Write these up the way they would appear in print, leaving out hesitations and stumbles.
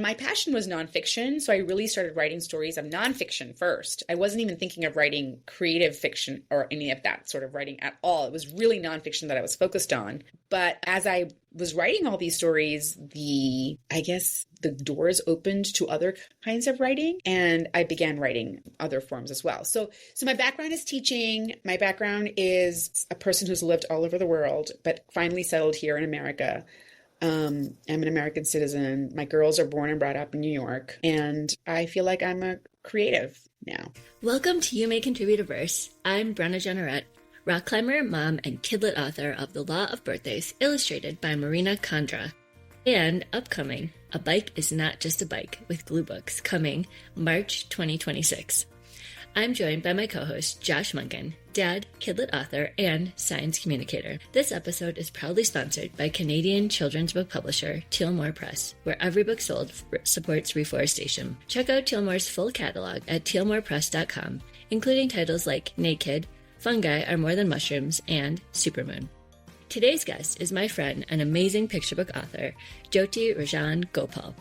My passion was nonfiction, so I really started writing stories of nonfiction first. I wasn't even thinking of writing creative fiction or any of that sort of writing at all. It was really nonfiction that I was focused on. But as I was writing all these stories, the doors opened to other kinds of writing, and I began writing other forms as well. So my background is teaching. My background is a person who's lived all over the world, but finally settled here in America. I'm an American citizen. My girls are born and brought up in New York, and I feel like I'm a creative now. Welcome to You May Contribute a Verse. I'm Brenna Jennerette, rock climber, mom, and kidlit author of The Law of Birthdays, illustrated by Marina Kandra. And upcoming, A Bike is Not Just a Bike, with Glue Books, coming March 2026. I'm joined by my co-host, Josh Munkin, dad, kidlit author, and science communicator. This episode is proudly sponsored by Canadian children's book publisher Theule Press, where every book sold supports reforestation. Check out Theule full catalog at theulmorepress.com, including titles like Naked, Fungi Are More Than Mushrooms, and Supermoon. Today's guest is my friend and amazing picture book author, Jyoti Rajan Gopal.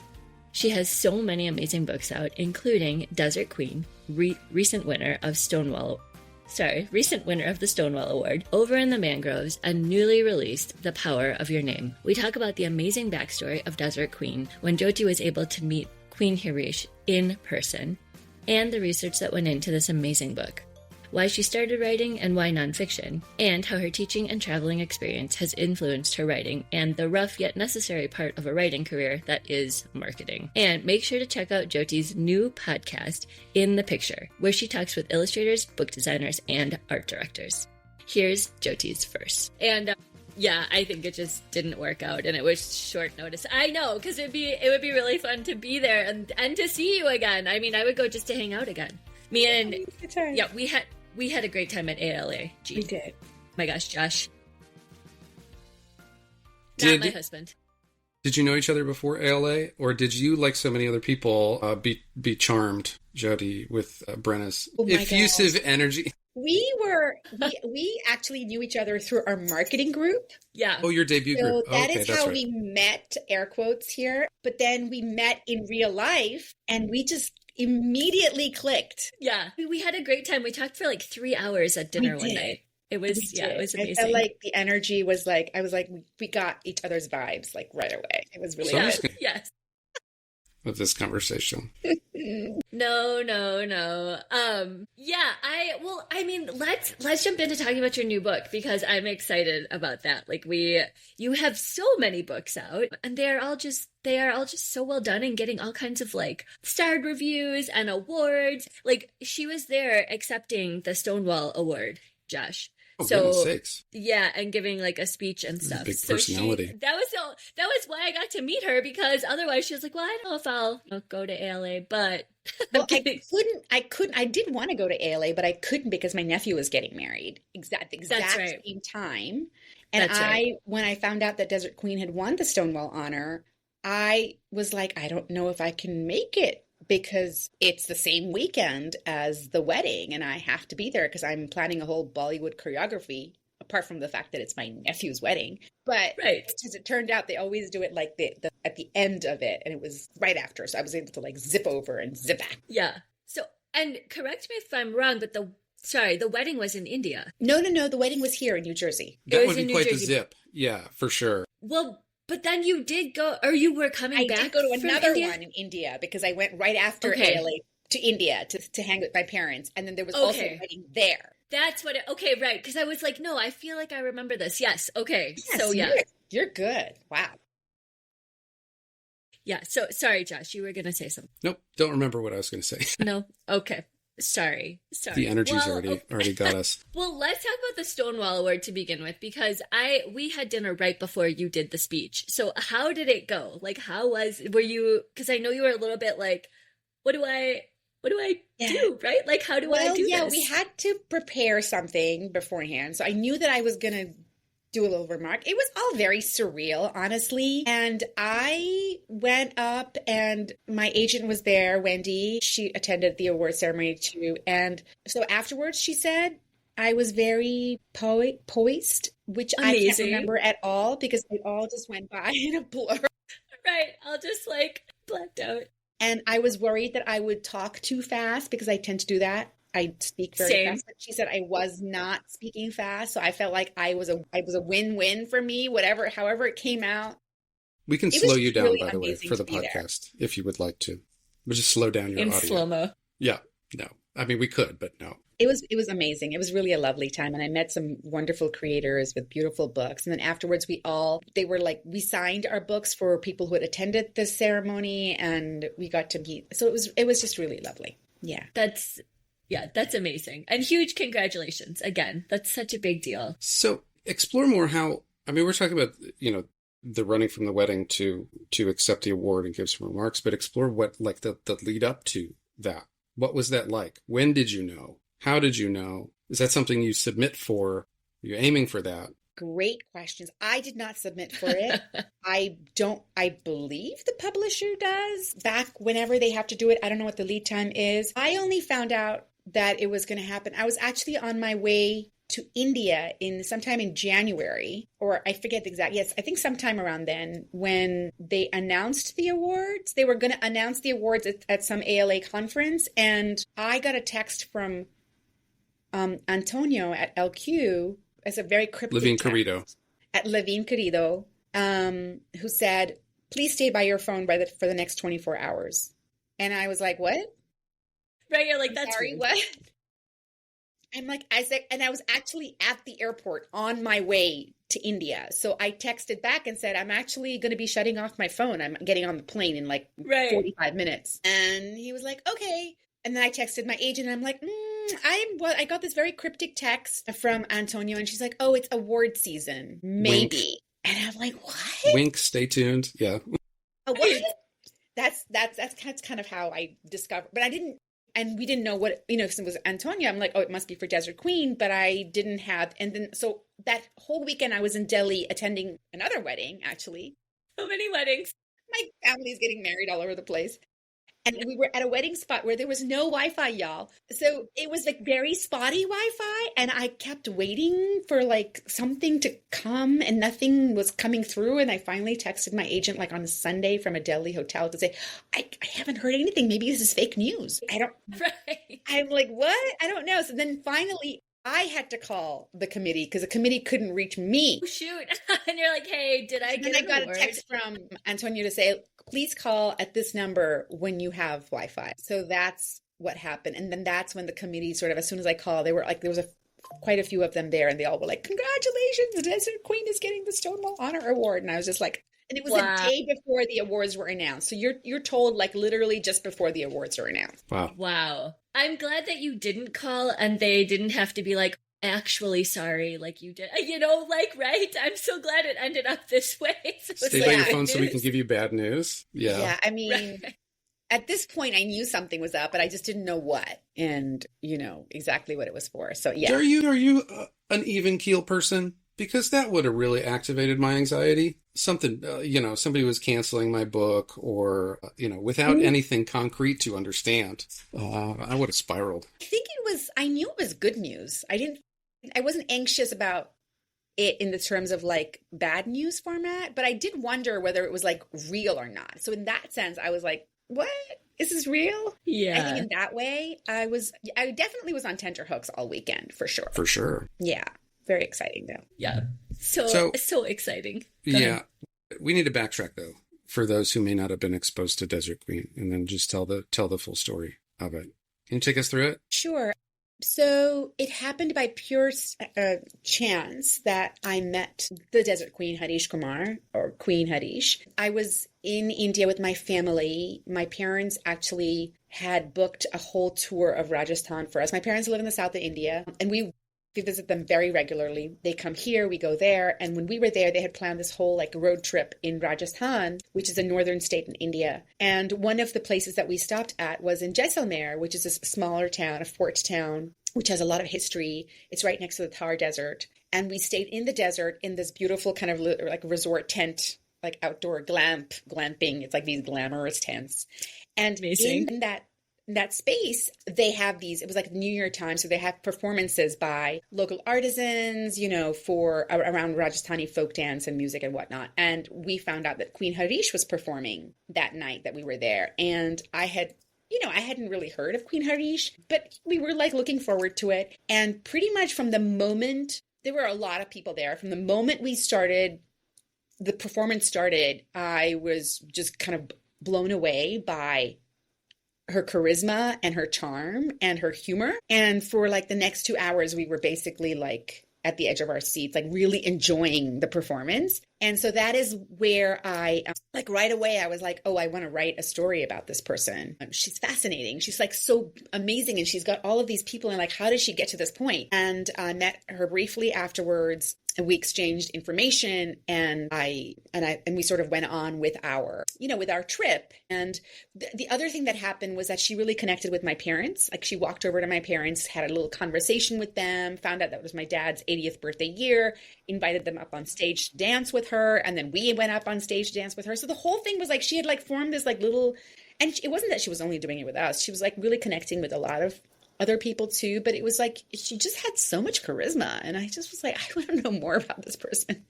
She has so many amazing books out, including Desert Queen, recent winner of the Stonewall Award, Over in the Mangroves, and newly released The Power of Your Name. We talk about the amazing backstory of Desert Queen, when Jyoti was able to meet Queen Hirish in person, and the research that went into this amazing book, why she started writing and why nonfiction, and how her teaching and traveling experience has influenced her writing and the rough yet necessary part of a writing career that is marketing. And make sure to check out Jyoti's new podcast, In the Picture, where she talks with illustrators, book designers, and art directors. Here's Jyoti's verse. And yeah, I think it just didn't work out, and it was short notice. I know, because it would be really fun to be there and to see you again. I mean, I would go just to hang out again. Me and yeah, we had a great time at ALA. Gee. We did. My gosh, Josh. Not my husband. Did you know each other before ALA, or did you, like so many other people, be charmed, Jyoti, with Brenna's effusive energy? We actually knew each other through our marketing group. Yeah. Oh, your debut group. So that is how we met, air quotes here. But then we met in real life, and we just immediately clicked. Yeah. We had a great time. We talked for like 3 hours at dinner one night. It was amazing. I felt like the energy was like, I was like, we got each other's vibes like right away. It was really good. Yes. With this conversation. No. Let's jump into talking about your new book, because I'm excited about that. Like you have so many books out, and they are all just so well done and getting all kinds of like starred reviews and awards. Like she was there accepting the Stonewall Award, Josh. Oh, goodness sakes. Yeah, and giving like a speech and stuff. Big personality. That was why I got to meet her, because otherwise she was like, well, I don't know if I'll go to ALA, but well, I did want to go to ALA, but I couldn't because my nephew was getting married exact same time. And when I found out that Desert Queen had won the Stonewall honor, I was like, I don't know if I can make it, because it's the same weekend as the wedding and I have to be there because I'm planning a whole Bollywood choreography, apart from the fact that it's my nephew's wedding. But as it turned out, they always do it like at the end of it, and it was right after. So I was able to like zip over and zip back. Yeah. So, and correct me if I'm wrong, but the wedding was in India. No. The wedding was here in New Jersey. That would be quite the zip. Yeah, for sure. Well, but then you did go, or you were coming back. I did go to another one in India because I went right after ALA to India to hang with my parents. And then there was also a wedding there. That's what right. Because I was like, no, I feel like I remember this. Yes. Okay. Yes, so yeah. You're good. Wow. Yeah. So sorry, Josh, you were going to say something. Nope. Don't remember what I was going to say. No. Okay. Sorry. The energy's already got us. Well, let's talk about the Stonewall Award to begin with, because we had dinner right before you did the speech. So how did it go? Like, were you, because I know you were a little bit like, what do I do, right? Like, how do I do this? Yeah, we had to prepare something beforehand. So I knew that I was going to do a little remark. It was all very surreal, honestly. And I went up and my agent was there, Wendy. She attended the award ceremony too. And so afterwards she said, I was very poised, which amazing. I can't remember at all because it all just went by in a blur. Right. I'll just like Blacked out. And I was worried that I would talk too fast because I tend to do that. I speak very fast, but she said I was not speaking fast. So I felt like I was a win-win for me, however it came out. We can slow you down, really, by the way, for the podcast, if you would like to. We'll just slow down your audio. In slow-mo. Yeah. No. I mean, we could, but no. It was amazing. It was really a lovely time. And I met some wonderful creators with beautiful books. And then afterwards, we signed our books for people who had attended the ceremony, and we got to meet. So it was just really lovely. Yeah. That's amazing. And huge congratulations. Again, that's such a big deal. So explore more we're talking about, the running from the wedding to accept the award and give some remarks, but explore what, like, the lead up to that. What was that like? When did you know? How did you know? Is that something you submit for? Are you aiming for that? Great questions. I did not submit for it. I believe the publisher does. Back whenever they have to do it, I don't know what the lead time is. I only found out that it was going to happen. I was actually on my way to India sometime in January, or I forget the exact, yes, I think sometime around then, when they announced the awards. They were going to announce the awards at some ALA conference, and I got a text from Antonio at LQ as a very cryptic Levine Querido. At Levine Querido, who said, "Please stay by your phone for the next 24 hours." And I was like, "What?" Right, you're like, "That's sorry, rude." What? I'm like, I said, and I was actually at the airport on my way to India. So I texted back and said, "I'm actually going to be shutting off my phone. I'm getting on the plane in 45 minutes. And he was like, "Okay." And then I texted my agent, and I'm like, I got this very cryptic text from Antonio, and she's like, "Oh, it's award season. Maybe." Wink. And I'm like, "What?" Wink, stay tuned. Yeah. What? That's kind of how I discovered, but I didn't. And we didn't know what, because it was Antonia. I'm like, oh, it must be for Desert Queen, but I didn't have. And then, so that whole weekend I was in Delhi attending another wedding, actually. So many weddings. My family's getting married all over the place. And we were at a wedding spot where there was no Wi-Fi, y'all. So it was like very spotty Wi-Fi. And I kept waiting for like something to come, and nothing was coming through. And I finally texted my agent like on a Sunday from a Delhi hotel to say, I haven't heard anything. Maybe this is fake news. Right. I'm like, what? I don't know. So then finally I had to call the committee because the committee couldn't reach me. Oh, shoot. And you're like, "Hey, did I get an award?" And I got a text from Antonio to say, "Please call at this number when you have Wi-Fi." So that's what happened. And then that's when the committee sort of, as soon as I called, they were like, there was quite a few of them there, and they all were like, "Congratulations, the Desert Queen is getting the Stonewall Honor Award." And I was just like, and it was a day before the awards were announced. So you're told like literally just before the awards are announced. Wow. I'm glad that you didn't call and they didn't have to be like, "Actually, sorry," like you did. Right? I'm so glad it ended up this way. So stay by your phone so we can give you bad news. Yeah. Yeah, I mean, at this point I knew something was up, but I just didn't know what and, exactly what it was for. So, yeah. Are you an even keel person? Because that would have really activated my anxiety. Something, somebody was canceling my book or, without anything concrete to understand, I would have spiraled. I knew it was good news. I wasn't anxious about it in the terms of like bad news format, but I did wonder whether it was like real or not. So in that sense, I was like, what? Is this real? Yeah. I think in that way, I definitely was on tenterhooks all weekend for sure. For sure. Yeah. Very exciting though. Yeah. So exciting. Yeah. We need to backtrack though, for those who may not have been exposed to Desert Queen, and then just tell the full story of it. Can you take us through it? Sure. So it happened by pure chance that I met the Desert Queen, Harish Kumar, or Queen Harish. I was in India with my family. My parents actually had booked a whole tour of Rajasthan for us. My parents live in the south of India, and we visit them very regularly. They come here, we go there. And when we were there, they had planned this whole like road trip in Rajasthan, which is a northern state in India. And one of the places that we stopped at was in Jaisalmer, which is a smaller town, a fort town, which has a lot of history. It's right next to the Thar Desert. And we stayed in the desert in this beautiful kind of like resort tent, like outdoor glamping. It's like these glamorous tents. And amazing. In that that space, they have these, it was like the New York Times, so they have performances by local artisans, for around Rajasthani folk dance and music and whatnot. And we found out that Queen Harish was performing that night that we were there. And I hadn't really heard of Queen Harish, but we were like looking forward to it. And pretty much from the moment, there were a lot of people there, from the moment the performance started, I was just kind of blown away by her charisma and her charm and her humor. And for like the next 2 hours, we were basically like at the edge of our seats, like really enjoying the performance. And so that is where I, like right away, I was like, oh, I want to write a story about this person. She's fascinating. She's like so amazing. And she's got all of these people. And like, how did she get to this point? And I met her briefly afterwards. And we exchanged information, and we sort of went on with our trip. And the other thing that happened was that she really connected with my parents. Like she walked over to my parents, had a little conversation with them, found out that was my dad's 80th birthday year, invited them up on stage to dance with her. And then we went up on stage to dance with her. So the whole thing was like, she had like formed this like little, and it wasn't that she was only doing it with us. She was like really connecting with a lot of other people too, but it was like she just had so much charisma, and I just was like, I want to know more about this person.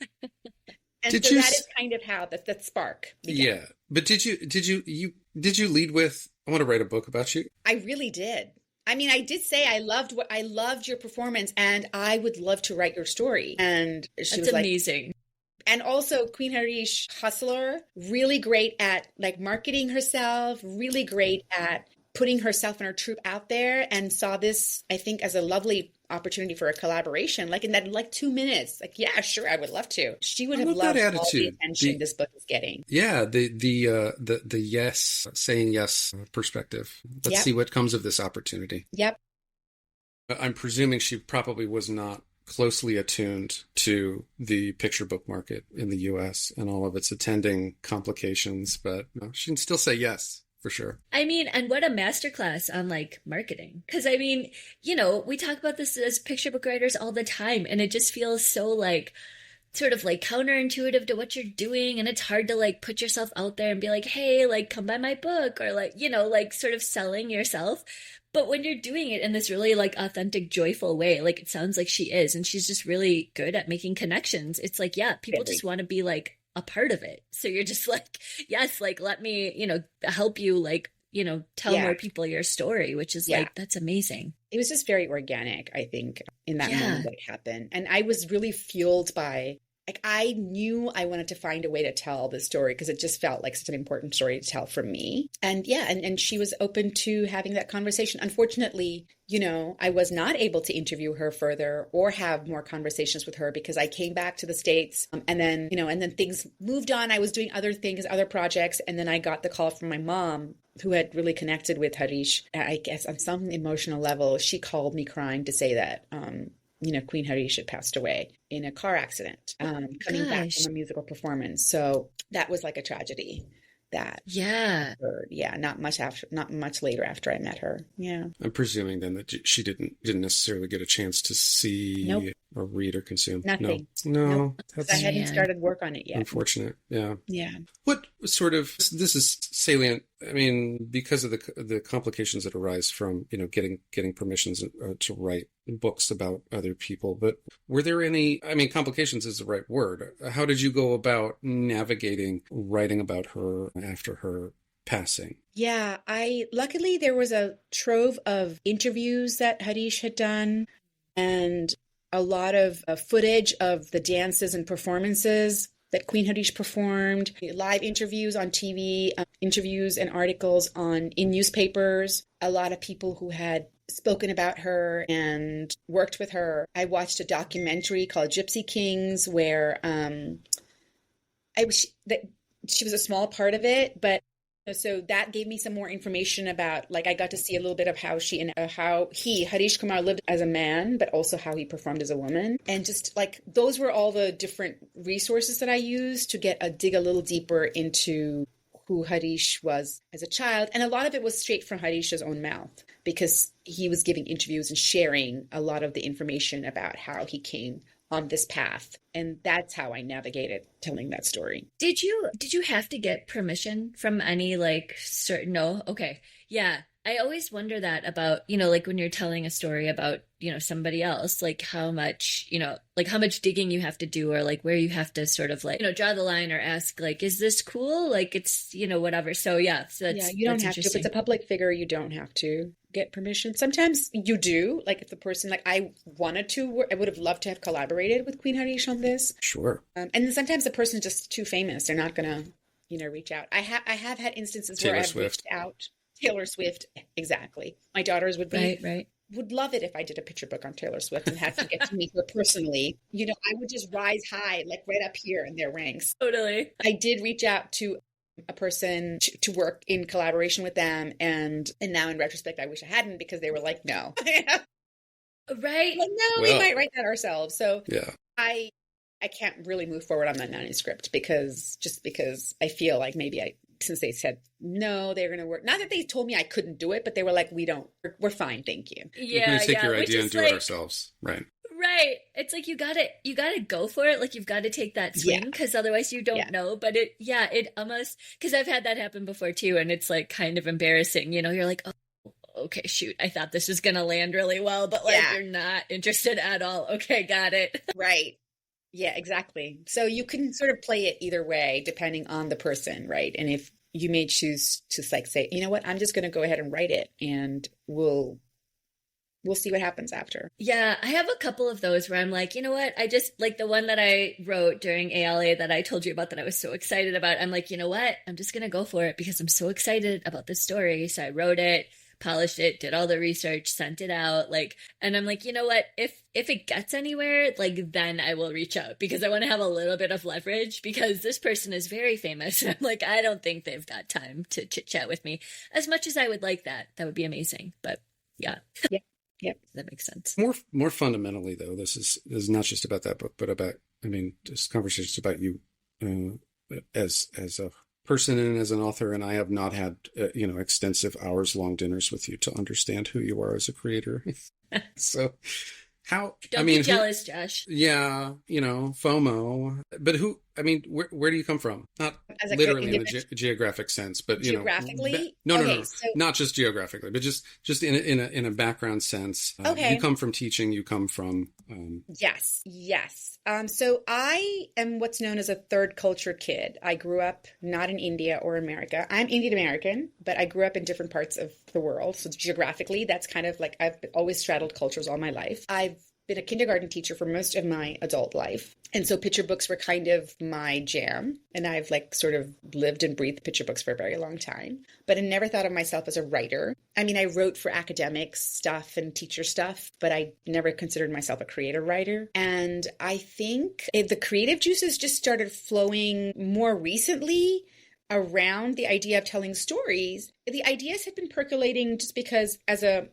And that is kind of how that spark began. Yeah, but did you lead with, I want to write a book about you? I really did. I mean, I did say I loved your performance, and I would love to write your story. And she was like, amazing. And also Queen Harish, hustler, really great at like marketing herself, really great at putting herself and her troupe out there, and saw this, I think, as a lovely opportunity for a collaboration. Like in that, like 2 minutes, like, yeah, sure, I would love to. She would have loved all the attention this book is getting. Yeah, the yes, saying yes perspective. Let's see what comes of this opportunity. Yep. I'm presuming she probably was not closely attuned to the picture book market in the U.S. and all of its attending complications, but she can still say yes. For sure. I mean, and what a masterclass on like marketing. Because I mean, we talk about this as picture book writers all the time, and it just feels so like sort of like counterintuitive to what you're doing. And it's hard to like put yourself out there and be like, hey, like come buy my book, or like, like sort of selling yourself. But when you're doing it in this really like authentic, joyful way, like it sounds like she is, and she's just really good at making connections. It's like, yeah, people just want to be like a part of it. So you're just like, yes, like let me, help you like, tell more people your story, which is like, that's amazing. It was just very organic, I think, in that moment that it happened. And I was really fueled by, like, I knew I wanted to find a way to tell the story because it just felt like such an important story to tell for me. And and she was open to having that conversation. Unfortunately, I was not able to interview her further or have more conversations with her because I came back to the States and then things moved on. I was doing other things, other projects. And then I got the call from my mom, who had really connected with Harish. I guess on some emotional level, she called me crying to say that, Queen Harish had passed away in a car accident, coming back from a musical performance. So that was like a tragedy that occurred. Yeah, not much later after I met her. Yeah. I'm presuming then that she didn't necessarily get a chance to see or read or consume. Nothing. No. I hadn't started work on it yet. Unfortunate. Yeah. Yeah. What sort of, this is salient, I mean, because of the complications that arise from, getting permissions to write books about other people, but were there any, I mean, complications is the right word. How did you go about navigating writing about her after her passing? Yeah, luckily there was a trove of interviews that Harish had done and a lot of footage of the dances and performances that Queen Harish performed, live interviews on TV, interviews and articles in newspapers, a lot of people who had spoken about her and worked with her. I watched a documentary called Gypsy Kings where she was a small part of it, but so that gave me some more information about, like, I got to see a little bit of how Harish Kumar lived as a man, but also how he performed as a woman. And just like, those were all the different resources that I used to dig a little deeper into who Harish was as a child. And a lot of it was straight from Harish's own mouth because he was giving interviews and sharing a lot of the information about how he came on this path. And that's how I navigated telling that story. Did you have to get permission from any like certain, no? Okay. Yeah. I always wonder that about, like when you're telling a story about, somebody else, like how much, like how much digging you have to do, or like where you have to sort of like, draw the line or ask like, is this cool? Like it's, whatever. So yeah, you don't have to. If it's a public figure, you don't have to get permission. Sometimes you do. Like if the person, like I wanted to, I would have loved to have collaborated with Queen Harish on this. Sure. And then sometimes the person's just too famous. They're not going to, reach out. I have had instances where I've reached out. Taylor Swift, exactly. My daughters would would love it if I did a picture book on Taylor Swift and had to get to meet her personally. I would just rise high, like right up here in their ranks. Totally. I did reach out to a person to work in collaboration with them, and now in retrospect, I wish I hadn't, because they were like, no. Right? Like, no, we might write that ourselves. So yeah. I can't really move forward on that manuscript because I feel like maybe since they said no, they're going to work. Not that they told me I couldn't do it, but they were like, we're fine. Thank you. Yeah. We're going to take your idea and do it ourselves. Right. Right. It's like, you gotta go for it. Like you've got to take that swing, because otherwise you don't know. But it almost, because I've had that happen before too. And it's like kind of embarrassing, you're like, oh, okay, shoot, I thought this was going to land really well, but like you're not interested at all. Okay. Got it. Right. Yeah, exactly. So you can sort of play it either way, depending on the person, right? And if you may choose to like say, you know what, I'm just going to go ahead and write it, and we'll see what happens after. Yeah, I have a couple of those where I'm like, you know what, I just like the one that I wrote during ALA that I told you about that I was so excited about. I'm like, you know what, I'm just going to go for it because I'm so excited about this story. So I wrote it, polished it, did all the research, sent it out, like, and I'm like, you know what, if it gets anywhere, like, then I will reach out, because I want to have a little bit of leverage, because this person is very famous. I'm like, I don't think they've got time to chit chat with me as much as I would like that. That would be amazing. But yeah. Yeah. That makes sense. More fundamentally though, this is not just about that book, but about, just conversations about you as a person and as an author, and I have not had extensive hours-long dinners with you to understand who you are as a creator. So how? Don't be jealous, Josh. Yeah, FOMO. But where do you come from? Not as literally in the geographic sense, but geographically. No, not just geographically, but just in a background sense. Okay. You come from teaching. You come from. Yes. So I am what's known as a third culture kid. I grew up not in India or America. I'm Indian American, but I grew up in different parts of the world. So geographically, that's kind of like I've always straddled cultures all my life. I've been a kindergarten teacher for most of my adult life. And so picture books were kind of my jam. And I've like sort of lived and breathed picture books for a very long time. But I never thought of myself as a writer. I wrote for academic stuff and teacher stuff, but I never considered myself a creative writer. And I think the creative juices just started flowing more recently around the idea of telling stories. The ideas had been percolating just because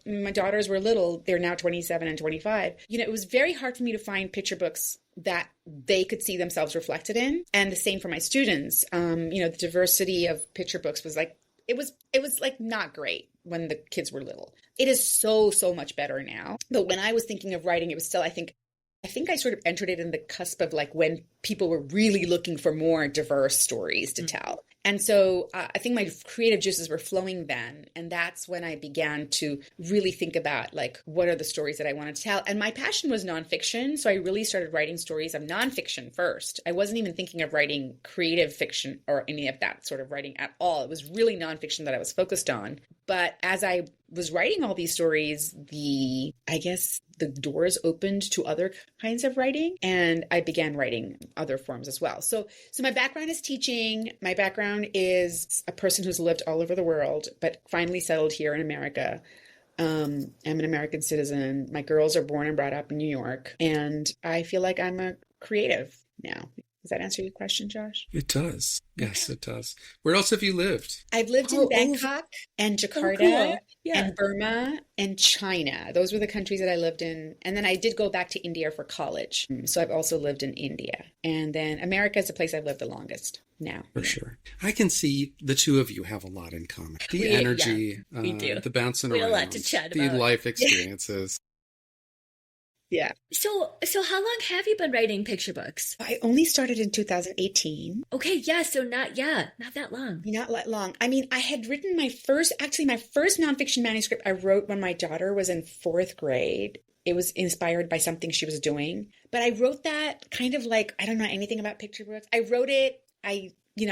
my daughters were little, they're now 27 and 25. It was very hard for me to find picture books that they could see themselves reflected in. And the same for my students. The diversity of picture books was like, it was like not great when the kids were little. It is so much better now. But when I was thinking of writing, it was still, I think I sort of entered it in the cusp of like when people were really looking for more diverse stories to tell. And so I think my creative juices were flowing then. And that's when I began to really think about like, what are the stories that I wanted to tell? And my passion was nonfiction. So I really started writing stories of nonfiction first. I wasn't even thinking of writing creative fiction or any of that sort of writing at all. It was really nonfiction that I was focused on. But as I was writing all these stories, the doors opened to other kinds of writing, and I began writing other forms as well. So my background is teaching. My background is a person who's lived all over the world, but finally settled here in America. I'm an American citizen. My girls are born and brought up in New York, and I feel like I'm a creative now. Does that answer your question, Josh? It does. Yes, it does. Where else have you lived? I've lived in Bangkok and Jakarta and Burma and China. Those were the countries that I lived in. And then I did go back to India for college. So I've also lived in India. And then America is the place I've lived the longest now. For sure. I can see the two of you have a lot in common. The energy, we do. The bouncing we around, have a lot to chat the about. life experiences. Yeah. So how long have you been writing picture books? I only started in 2018. Okay, yeah, so not that long. Not that long. I mean, I had written my first nonfiction manuscript I wrote when my daughter was in fourth grade. It was inspired by something she was doing. But I wrote that kind of like, I don't know anything about picture books. I wrote it. I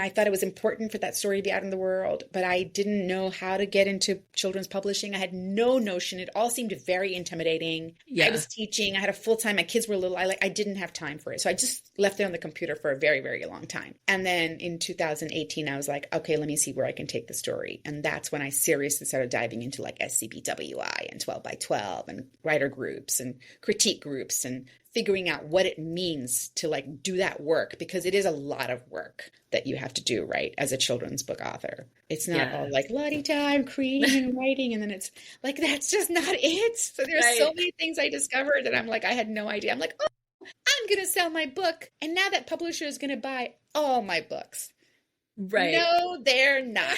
thought it was important for that story to be out in the world, but I didn't know how to get into children's publishing. I had no notion. It all seemed very intimidating. Yeah. I was teaching. I had a full time. My kids were little. I didn't have time for it. So I just left it on the computer for a very, very long time. And then in 2018, I was like, okay, let me see where I can take the story. And that's when I seriously started diving into like SCBWI and 12 by 12 and writer groups and critique groups and figuring out what it means to like do that work, because it is a lot of work that you have to do, right, as a children's book author. It's not all like la-di-da, creating and writing, and then it's like, that's just not it. So there's so many things I discovered that I'm like, I had no idea. I'm like, oh, I'm going to sell my book, and now that publisher is going to buy all my books. Right. No, they're not.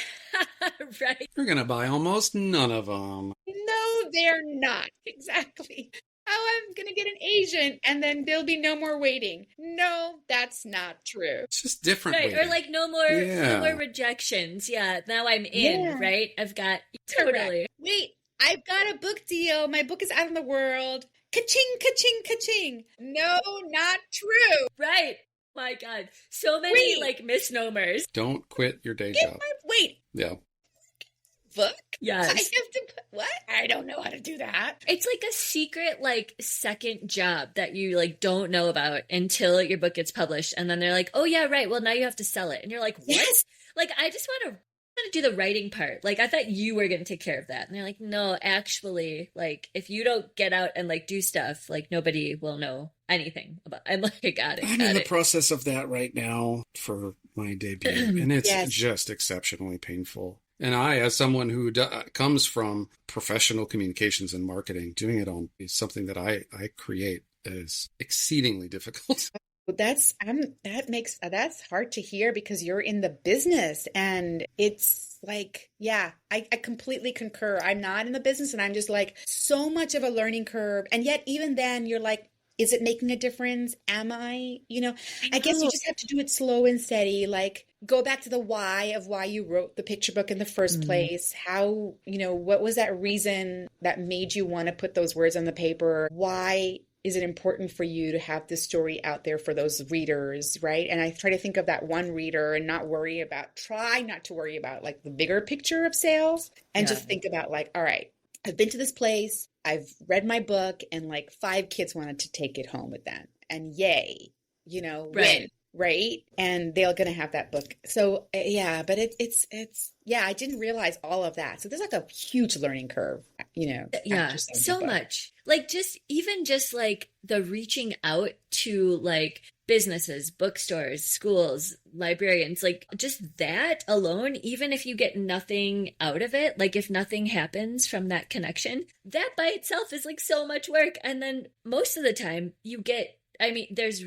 Right. You're going to buy almost none of them. No, they're not. Exactly. Oh, I'm going to get an agent and then there'll be no more waiting. No, that's not true. It's just different. Right. waiting. Or like no more rejections. Yeah. Now I'm in, right? I've got totally. Wait, I've got a book deal. My book is out in the world. Ka-ching, ka-ching, ka-ching. No, not true. Right. My God. So many like misnomers. Don't quit your day job. Wait. Yeah. Book? Yes. I have to what? I don't know how to do that. It's like a secret like second job that you like don't know about until your book gets published, and then they're like, oh yeah, right, well now you have to sell it, and you're like, what? Yes. Like I just want to do the writing part. Like I thought you were going to take care of that, and they're like, no, actually, like if you don't get out and like do stuff, like nobody will know anything about. I'm like, I got it. I'm in the process of that right now for my debut, and it's just exceptionally painful. And I, as someone who comes from professional communications and marketing, doing it on something that I create is exceedingly difficult. That's hard to hear because you're in the business, and it's like, yeah, I completely concur. I'm not in the business, and I'm just like, so much of a learning curve. And yet even then you're like, is it making a difference? Am I, I guess you just have to do it slow and steady. Like go back to the why of why you wrote the picture book in the first place. How, what was that reason that made you want to put those words on the paper? Why is it important for you to have this story out there for those readers, right? And I try to think of that one reader and try not to worry about like the bigger picture of sales, and just think about like, all right, I've been to this place, I've read my book, and like 5 kids wanted to take it home with them. And yay, win, right? And they're going to have that book. So but it's I didn't realize all of that. So there's like a huge learning curve, Yeah, so much. Like just like the reaching out to like businesses, bookstores, schools, librarians, like just that alone, even if you get nothing out of it, like if nothing happens from that connection, that by itself is like so much work. And then most of the time there's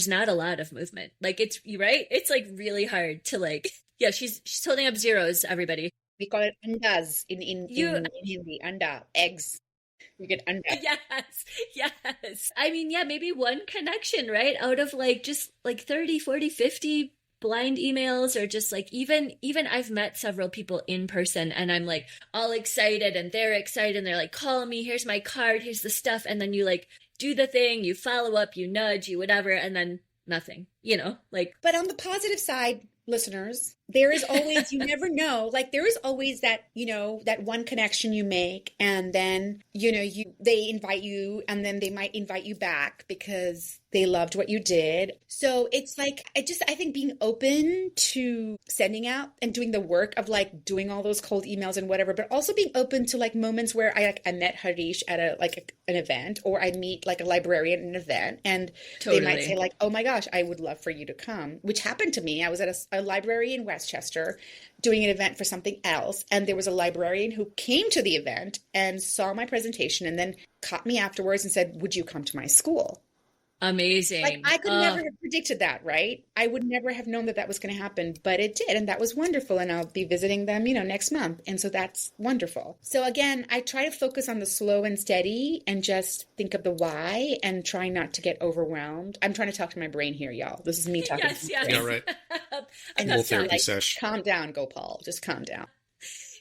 not a lot of movement. Like it's right. It's like really hard to like, she's holding up zeros, everybody. We call it andas in Hindi, anda, eggs. You get anda. Yes. I mean, maybe one connection, right? Out of like just like 30, 40, 50 blind emails, or just like even I've met several people in person, and I'm like all excited and they're excited and they're like, call me, here's my card, here's the stuff. And then you like do the thing, you follow up, you nudge, you whatever, and then nothing, like. But on the positive side, listeners, there is always, you never know, like there is always that, that one connection you make, and then, they invite you, and then they might invite you back because they loved what you did. So it's like, I think being open to sending out and doing the work of like doing all those cold emails and whatever, but also being open to like moments where I met Harish at an event, or I meet like a librarian at an event, and they might say like, oh my gosh, I would love for you to come, which happened to me. I was at a library in Westchester doing an event for something else, and there was a librarian who came to the event and saw my presentation and then caught me afterwards and said, would you come to my school? Amazing. Like I could never have predicted that, right? I would never have known that that was going to happen, but it did. And that was wonderful. And I'll be visiting them, next month. And so that's wonderful. So again, I try to focus on the slow and steady and just think of the why and try not to get overwhelmed. I'm trying to talk to my brain here, y'all. This is me talking. Yes, yes. Yeah, right. And Little therapy sesh. Calm down, Gopal. Just calm down.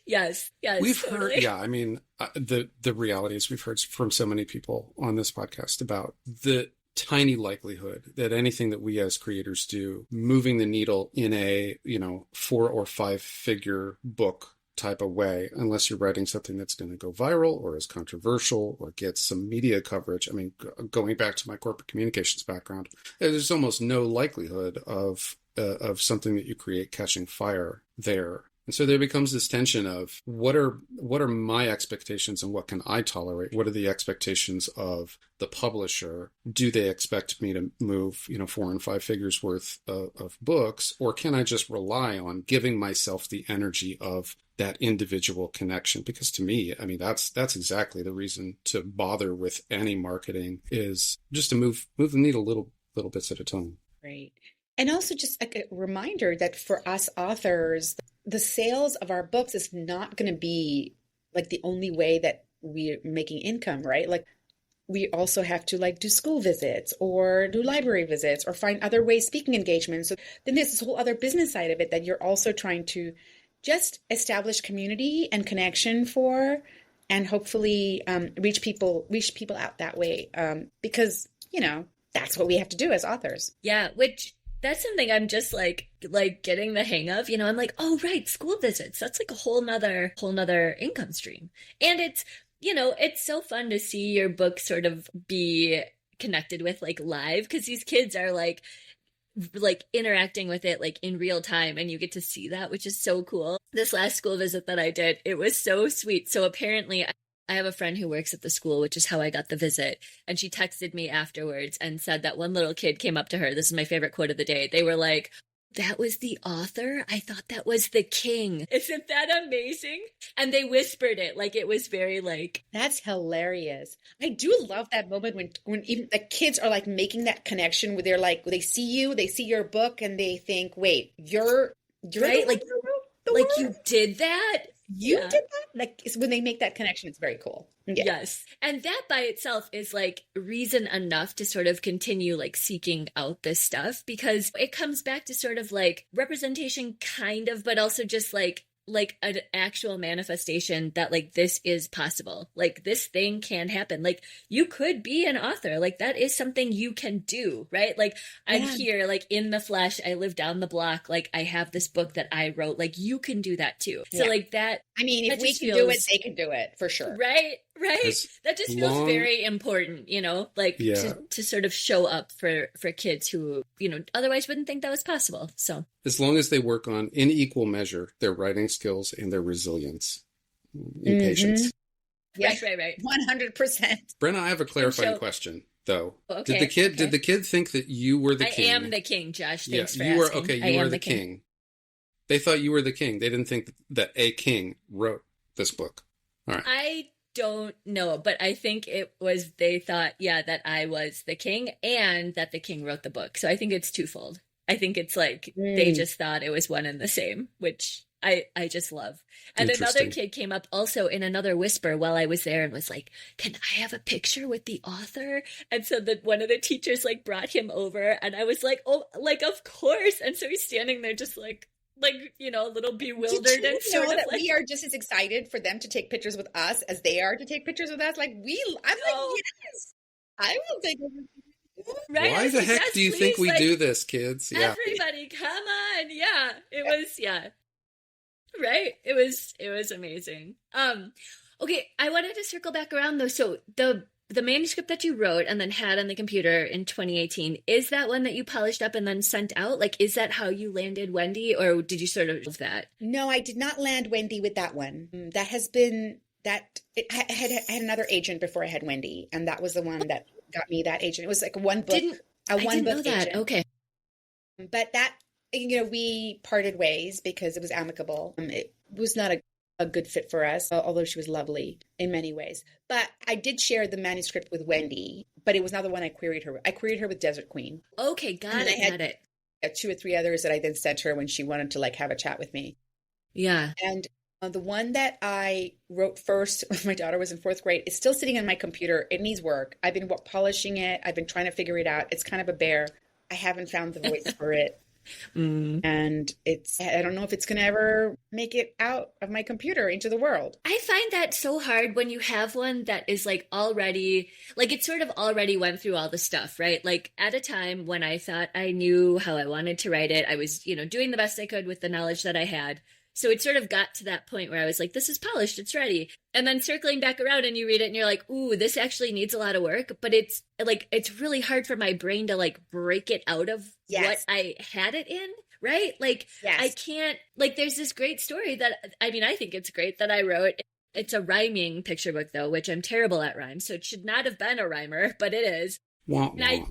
Yes, yes. We've totally. heard, I mean, the reality is we've heard from so many people on this podcast about the tiny likelihood that anything that we as creators do, moving the needle in a, 4 or 5 figure book type of way, unless you're writing something that's going to go viral or is controversial or gets some media coverage. I mean, going back to my corporate communications background, there's almost no likelihood of something that you create catching fire there. And so there becomes this tension of what are my expectations and what can I tolerate? What are the expectations of the publisher? Do they expect me to move, 4 and 5 figures worth of books? Or can I just rely on giving myself the energy of that individual connection? Because to me, I mean, that's exactly the reason to bother with any marketing, is just to move the needle little bits at a time. Right. And also just like a reminder that for us authors, the sales of our books is not going to be like the only way that we're making income, right? Like we also have to like do school visits or do library visits or find other ways, speaking engagements. So then there's this whole other business side of it that you're also trying to just establish community and connection for, and hopefully reach people out that way. Because, that's what we have to do as authors. Yeah, which that's something I'm just like getting the hang of. I'm like, oh, right, school visits. That's like a whole nother income stream. And it's, it's so fun to see your book sort of be connected with like live, because these kids are like interacting with it like in real time, and you get to see that, which is so cool. This last school visit that I did, it was so sweet. So apparently I have a friend who works at the school, which is how I got the visit. And she texted me afterwards and said that one little kid came up to her. This is my favorite quote of the day. They were like, "That was the author? I thought that was the king." Isn't that amazing? And they whispered it like it was very like... That's hilarious. I do love that moment when even the kids are like making that connection where they're like, they see you, they see your book, and they think, wait, you're right? Like you did that? You did that? Like, it's when they make that connection, it's very cool. Yeah. Yes. And that by itself is like reason enough to sort of continue like seeking out this stuff, because it comes back to sort of like representation kind of, but also just like an actual manifestation that like this is possible. Like this thing can happen. Like you could be an author. Like that is something you can do, right? Like I'm here, like in the flesh. I live down the block. Like I have this book that I wrote. Like you can do that too. So like that. I mean, if we can do it, they can do it for sure. Right. That just feels very important, to sort of show up for kids who, otherwise wouldn't think that was possible. So as long as they work on, in equal measure, their writing skills and their resilience and patience. Yes, right. 100%. Brenna, I have a clarifying question, though. Okay, did the kid think that you were the king? I am the king, Josh. Thanks for you asking. Were, okay, you were the king. They thought you were the king. They didn't think that a king wrote this book. All right. I don't know, but I think it was, they thought, that I was the king and that the king wrote the book. So I think it's twofold. I think it's like they just thought it was one and the same, which I just love. And another kid came up also in another whisper while I was there and was like, "Can I have a picture with the author?" And so one of the teachers like brought him over, and I was like, "Oh, like of course." And so he's standing there just like a little bewildered and sort of like, we are just as excited for them to take pictures with us as they are to take pictures with us. Like like, yes, I will take pictures. Right? Why the heck do you think we do this, kids? Yeah. Everybody, come on. Yeah. It was, Right? It was amazing. Okay, I wanted to circle back around though. So the manuscript that you wrote and then had on the computer in 2018, is that one that you polished up and then sent out? Like, is that how you landed Wendy, or did you sort of that? No, I did not land Wendy with that one. That has been I had another agent before I had Wendy, and that was the one that got me that agent. It was like a one book agent. Okay. But that, we parted ways because it was amicable. It was not a a good fit for us, although she was lovely in many ways. But I did share the manuscript with Wendy, but it was not the one I queried her with. I queried her with Desert Queen. Okay, got it. 2 or 3 others that I then sent her when she wanted to like have a chat with me. Yeah. And the one that I wrote first when my daughter was in 4th grade is still sitting on my computer. It needs work. I've been polishing it. I've been trying to figure it out. It's kind of a bear. I haven't found the voice for it. And I don't know if it's going to ever make it out of my computer into the world. I find that so hard when you have one that is like already, like it sort of already went through all the stuff, right? Like at a time when I thought I knew how I wanted to write it, I was, doing the best I could with the knowledge that I had. So it sort of got to that point where I was like, this is polished, it's ready. And then circling back around and you read it and you're like, ooh, this actually needs a lot of work. But it's like, it's really hard for my brain to like break it out of what I had it in, right? Like, I can't, like, there's this great story that, I think it's great that I wrote. It's a rhyming picture book though, which I'm terrible at rhymes. So it should not have been a rhymer, but it is. And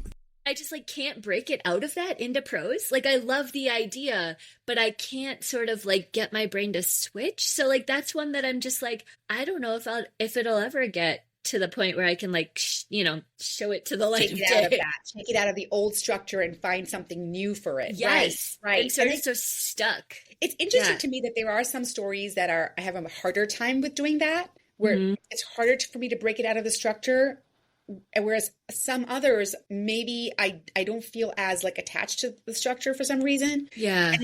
I just like can't break it out of that into prose. Like I love the idea, but I can't sort of like get my brain to switch. So like that's one that I'm just like, I don't know if it'll ever get to the point where I can like, show it to the light of day. Take it out of the old structure and find something new for it. Yes. Right. And sort of so stuck. It's interesting to me that there are some stories that I have a harder time with doing that, where it's harder for me to break it out of the structure. Whereas some others, maybe I don't feel as like attached to the structure for some reason. Yeah.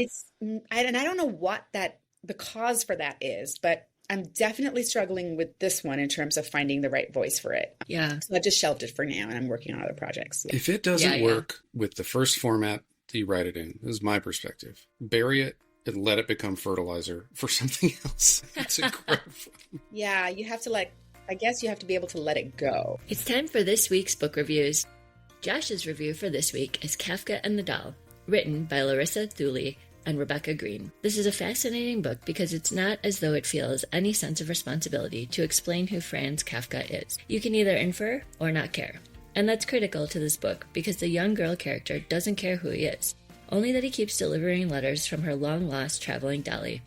And I don't know what the cause for that is, but I'm definitely struggling with this one in terms of finding the right voice for it. Yeah. So I just shelved it for now and I'm working on other projects. If it doesn't work with the first format that you write it in, this is my perspective, bury it and let it become fertilizer for something else. It's incredible. Yeah, you have to I guess you have to be able to let it go. It's time for this week's book reviews. Josh's review for this week is Kafka and the Doll, written by Larissa Theule and Rebecca Green. This is a fascinating book because it's not as though it feels any sense of responsibility to explain who Franz Kafka is. You can either infer or not care. And that's critical to this book because the young girl character doesn't care who he is, only that he keeps delivering letters from her long-lost traveling dolly.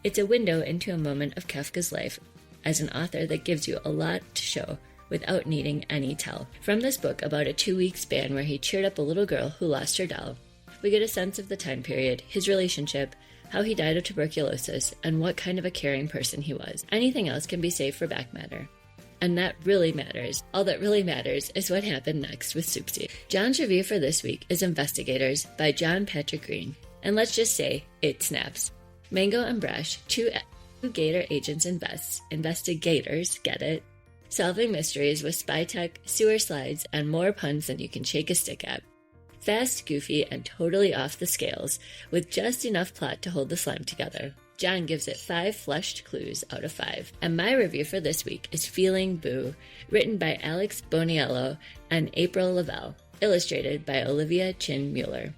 It's a window into a moment of Kafka's life as an author that gives you a lot to show without needing any tell. From this book about a 2-week span where he cheered up a little girl who lost her doll, we get a sense of the time period, his relationship, how he died of tuberculosis, and what kind of a caring person he was. Anything else can be saved for back matter. And that really matters. All that really matters is what happened next with Soupsy. John's review for this week is Investigators by John Patrick Green. And let's just say, it snaps. Mango and Brush, two Gator agents in vests, investigators, get it? Solving mysteries with spy tech, sewer slides, and more puns than you can shake a stick at. Fast, goofy, and totally off the scales, with just enough plot to hold the slime together. John gives it 5 flushed clues out of 5. And my review for this week is Feeling Boo, written by Alex Boniello and April Lavelle, illustrated by Olivia Chin Mueller.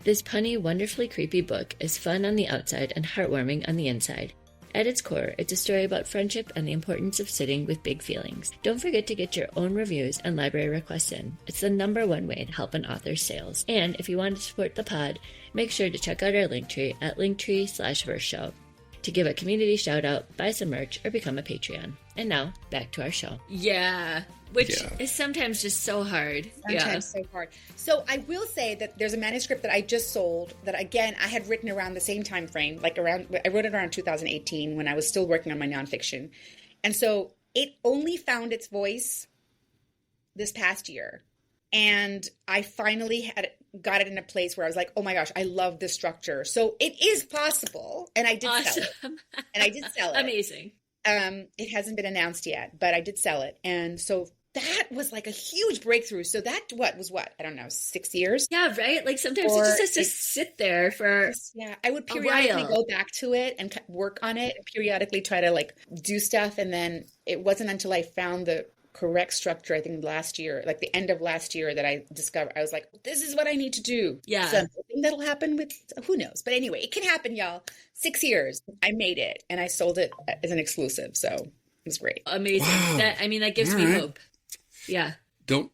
This punny, wonderfully creepy book is fun on the outside and heartwarming on the inside. At its core, it's a story about friendship and the importance of sitting with big feelings. Don't forget to get your own reviews and library requests in. It's the #1 way to help an author's sales. And if you want to support the pod, make sure to check out our Linktree at linktree/verseshow to give a community shout out, buy some merch, or become a Patreon. And now, back to our show. Yeah. Which is sometimes just so hard. Sometimes so hard. So I will say that there's a manuscript that I just sold that, again, I had written around the same time frame, I wrote it around 2018 when I was still working on my nonfiction. And so it only found its voice this past year. And I finally got it in a place where I was like, oh my gosh, I love this structure. So it is possible. And I did sell it. Amazing. It hasn't been announced yet, but I did sell it. And so that was like a huge breakthrough. So that was I don't know, 6 years? Yeah, right? Like sometimes it just has to sit there for I would periodically go back to it and work on it and periodically try to do stuff. And then it wasn't until I found the correct structure, I think last year, like the end of last year, that I discovered, I was like, this is what I need to do. Yeah. So I think that'll happen with, who knows? But anyway, it can happen, y'all. 6 years, I made it and I sold it as an exclusive. So it was great. Amazing. Wow. That gives me hope. Yeah. Don't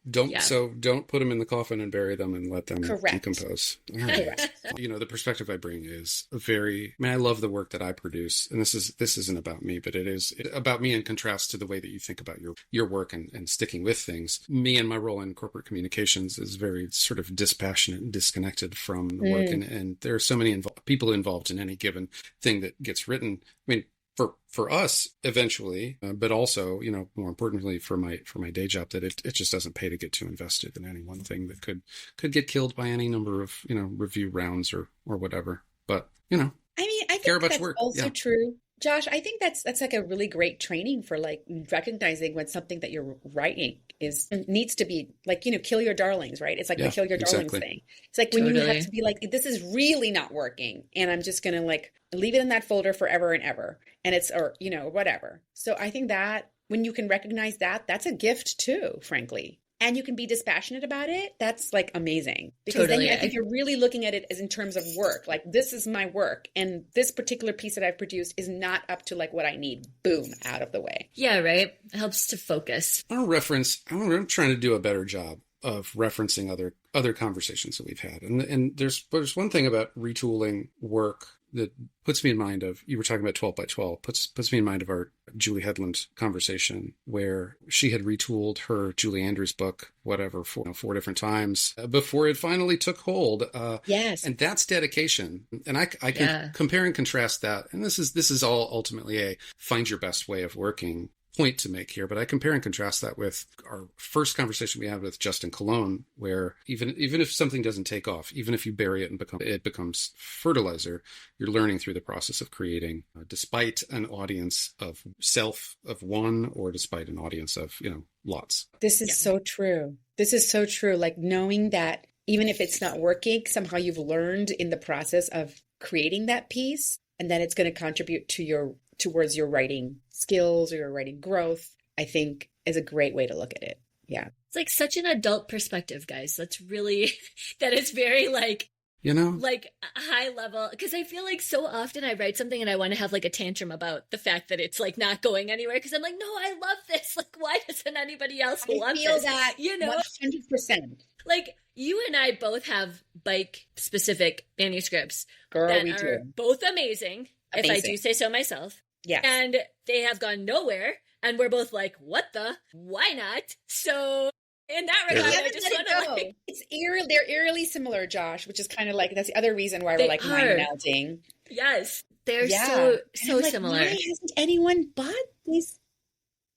put them in the coffin and bury them and let them Correct. decompose. All right. The perspective I bring is I love the work that I produce, and this isn't about me, but it is about me in contrast to the way that you think about your work and sticking with things. Me and my role in corporate communications is very sort of dispassionate and disconnected from the work, and there are so many people involved in any given thing that gets written. I mean, for us eventually, but also, more importantly for my day job, that it just doesn't pay to get too invested in any one thing that could get killed by any number of, review rounds or whatever. But, I mean, I think that's also true. Josh, I think that's like a really great training for like recognizing when something that you're writing needs to be like, kill your darlings, right? It's like the kill your darlings thing. It's like when you have to be like, this is really not working, and I'm just going to like leave it in that folder forever and ever. And whatever. So I think that when you can recognize that, that's a gift too, frankly. And you can be dispassionate about it. That's like amazing. Because then I think you're really looking at it as in terms of work. Like, this is my work. And this particular piece that I've produced is not up to like what I need. Boom, out of the way. Yeah, right. It helps to focus. I'm trying to do a better job of referencing other conversations that we've had. And there's one thing about retooling work that puts me in mind of, you were talking about 12 by 12, puts me in mind of our Julie Headland conversation, where she had retooled her Julie Andrews book, whatever, 4 different times before it finally took hold. Yes. And that's dedication. And I can compare and contrast that. And this is all ultimately a find your best way of working point to make here, but I compare and contrast that with our first conversation we had with Justin Colon, where even if something doesn't take off, even if you bury it and it becomes fertilizer, you're learning through the process of creating, despite an audience of one, or despite an audience of lots. This is so true. This is so true. Like, knowing that even if it's not working, somehow you've learned in the process of creating that piece, and that it's going to contribute towards your writing skills or your writing growth, I think is a great way to look at it. Yeah. It's like such an adult perspective, guys. That is very like high level. Because I feel like so often I write something and I want to have like a tantrum about the fact that it's like not going anywhere. Because I'm like, no, I love this. Like, why doesn't anybody else love this? I feel that 100%. Like, you and I both have bike specific manuscripts that are do. Both amazing, if I do say so myself. Yes. And they have gone nowhere. And we're both like, why not? So in that regard, I just want to like... They're eerily similar, Josh, which is kind of like, that's the other reason why we're like mind melting. Yes. They're so similar. Why hasn't anyone bought these?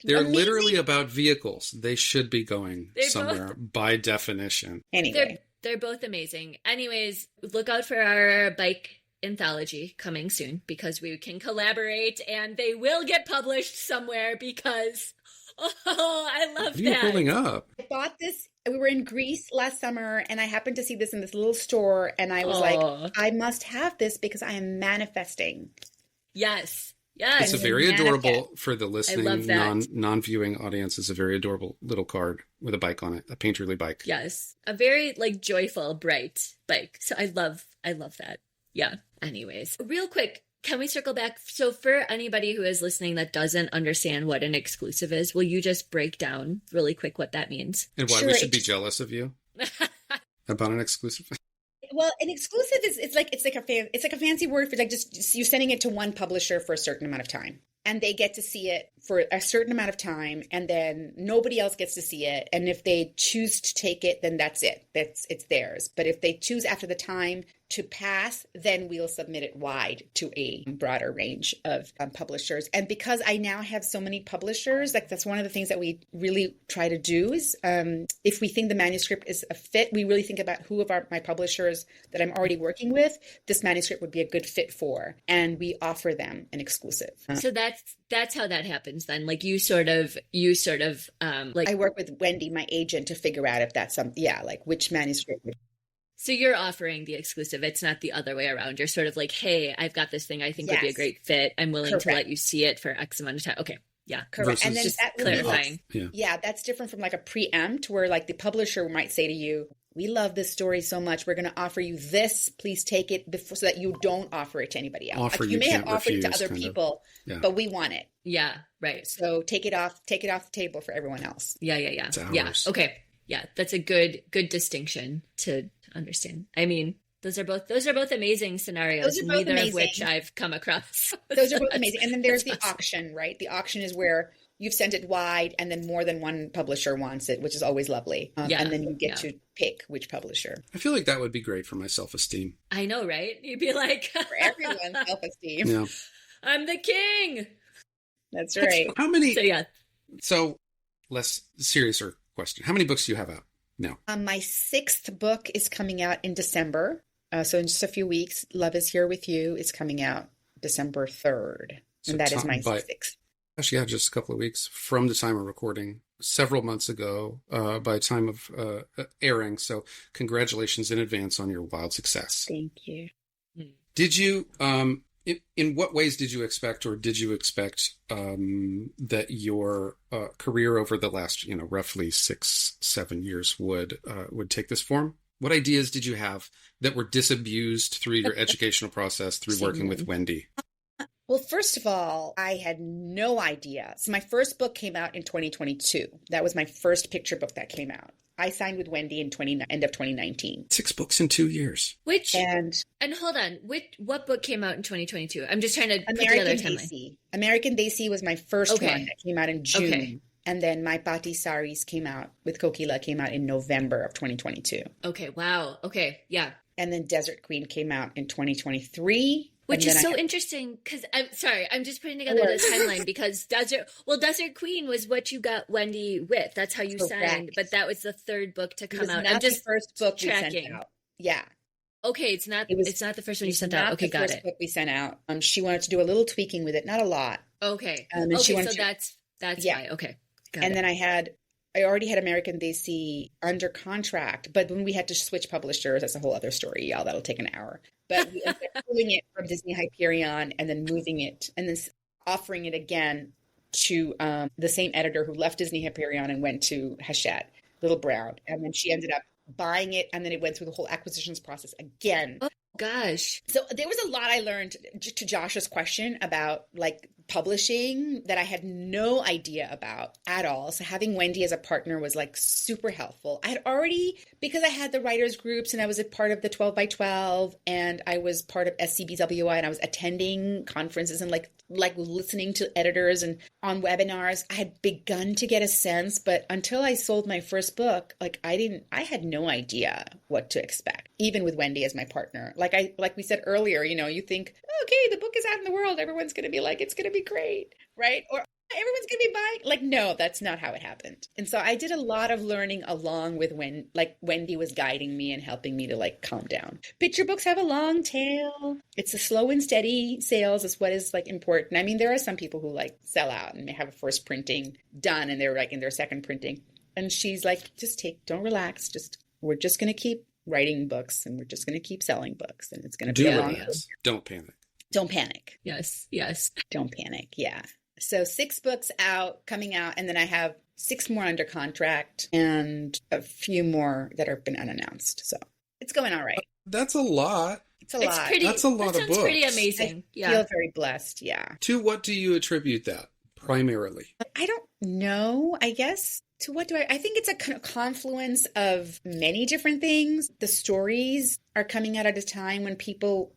They're literally about vehicles. They should be going somewhere by definition. Anyway. They're both amazing. Anyways, look out for our bike anthology coming soon, because we can collaborate and they will get published somewhere, because I love that. What are you holding up? I bought this. We were in Greece last summer and I happened to see this in this little store, and I was like, I must have this because I am manifesting. Yes. It's a very adorable, for the listening non-viewing audience, is a very adorable little card with a bike on it, a painterly bike. Yes. A very like joyful, bright bike. So I love that. Yeah. Anyways, real quick, can we circle back? So for anybody who is listening that doesn't understand what an exclusive is, will you just break down really quick what that means? And why we should be jealous of you about an exclusive? Well, an exclusive is it's like a fancy word for like just you sending it to one publisher for a certain amount of time, and they get to see it for a certain amount of time, and then nobody else gets to see it. And if they choose to take it, then that's it. It's theirs. But if they choose after the time to pass, then we'll submit it wide to a broader range of publishers. And because I now have so many publishers, like that's one of the things that we really try to do is if we think the manuscript is a fit, we really think about who of my publishers that I'm already working with, this manuscript would be a good fit for. And we offer them an exclusive. So that's how that happens then. Like you sort of like I work with Wendy, my agent, to figure out if that's like which manuscript. So you're offering the exclusive. It's not the other way around. You're sort of like, hey, I've got this thing I think would be a great fit. I'm willing to let you see it for X amount of time. Okay. Yeah. Correct. Versus and then just that clarifying. Yeah, that's different from like a preempt where like the publisher might say to you, we love this story so much, we're going to offer you this. Please take it before, so that you don't offer it to anybody else. Like you may have offered it to other people, but we want it. Yeah, right. So take it off the table for everyone else. Yeah. It's ours. Okay. Yeah, that's a good distinction to understand. I mean, those are both amazing scenarios, neither of which I've come across. Those are both amazing. And then there's the auction, right? The auction is where you've sent it wide and then more than one publisher wants it, which is always lovely. And then you get to pick which publisher. I feel like that would be great for my self-esteem. I know, right? You'd be like... for everyone's self-esteem. Yeah. I'm the king! That's right. How many... So less seriouser question. How many books do you have out now? My 6th book is coming out in December. So in just a few weeks, Love Is Here With You is coming out December 3rd. So and that is my 6th. Actually, yeah, just a couple of weeks from the time of recording, several months ago, by time of airing. So congratulations in advance on your wild success. Thank you. Did you, in what ways did you expect, or did you expect that your career over the last, roughly 6-7 years would take this form? What ideas did you have that were disabused through your educational process, through working with Wendy? Well, first of all, I had no idea. So my first book came out in 2022. That was my first picture book that came out. I signed with Wendy in end of 2019. 6 books in 2 years. And hold on, what book came out in 2022? I'm just trying to put together a timeline. American Desi was my first one that came out in June. Okay. And then My Pati Saris came out with Kokila came out in November of 2022. Okay, wow. Okay, yeah. And then Desert Queen came out in 2023. Which is so interesting because I'm just putting together the timeline because Desert Queen was what you got Wendy with. That's how you signed, but that was the 3rd book to come out. I'm just the first book tracking. We sent out. Yeah. Okay, it's not the first one you sent out. Okay, got it. Book we sent out. She wanted to do a little tweaking with it, not a lot. Okay. That's why. Okay. Got it. Then I already had American Desi under contract, but when we had to switch publishers, that's a whole other story, y'all. That'll take an hour. But we ended up pulling it from Disney Hyperion and then moving it and then offering it again to the same editor who left Disney Hyperion and went to Hachette, Little Brown. And then she ended up buying it, and then it went through the whole acquisitions process again. Oh, gosh. So there was a lot I learned to Josh's question about like publishing that I had no idea about at all. So having Wendy as a partner was like super helpful. I had already, because I had the writers groups and I was a part of the 12 by 12 and I was part of SCBWI and I was attending conferences and like listening to editors and on webinars, I had begun to get a sense, but until I sold my first book, like I had no idea what to expect, even with Wendy as my partner. Like we said earlier, you think, okay, the book is out in the world. Everyone's going to be like, it's going to be great, right? Or everyone's going to be buying. Like, no, that's not how it happened. And so I did a lot of learning along with when Wendy was guiding me and helping me to like calm down. Picture books have a long tail. It's a slow and steady sales is what is like important. I mean, there are some people who like sell out and they have a first printing done and they're like in their second printing. And she's like, don't relax. We're just going to keep writing books and we're just going to keep selling books and it's going to be a long. Don't panic. Don't panic. Yes. Don't panic. Yeah. So 6 books coming out, and then I have 6 more under contract and a few more that have been unannounced. So it's going all right. That's a lot. It's a lot. That's a lot of books. Pretty amazing. I feel very blessed. Yeah. To what do you attribute that primarily? I don't know. I guess. To what do I think it's a confluence of many different things. The stories are coming out at a time when people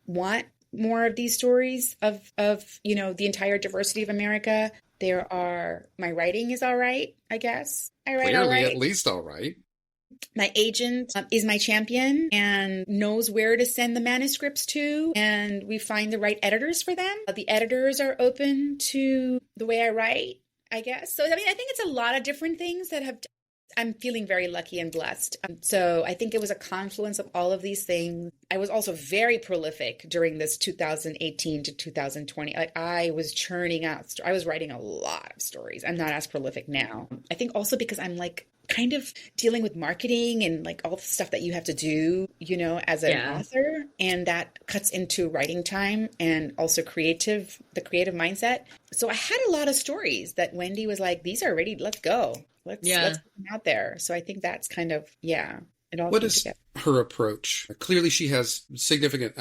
want more of these stories of the entire diversity of America. My writing is all right, I guess. I write Clearly, all right. at least all right. My agent is my champion and knows where to send the manuscripts to, and we find the right editors for them. The editors are open to the way I write, I guess. So, I mean, I think it's a lot of different things that I'm feeling very lucky and blessed. So I think it was a confluence of all of these things. I was also very prolific during this 2018 to 2020. Like I was churning out, I was writing a lot of stories. I'm not as prolific now. I think also because I'm like kind of dealing with marketing and like all the stuff that you have to do, as an author. And that cuts into writing time and also the creative mindset. So I had a lot of stories that Wendy was like, these are ready. Let's go. Let's put them out there. So I think that's kind of, it all What together. her approach. Clearly she has significant,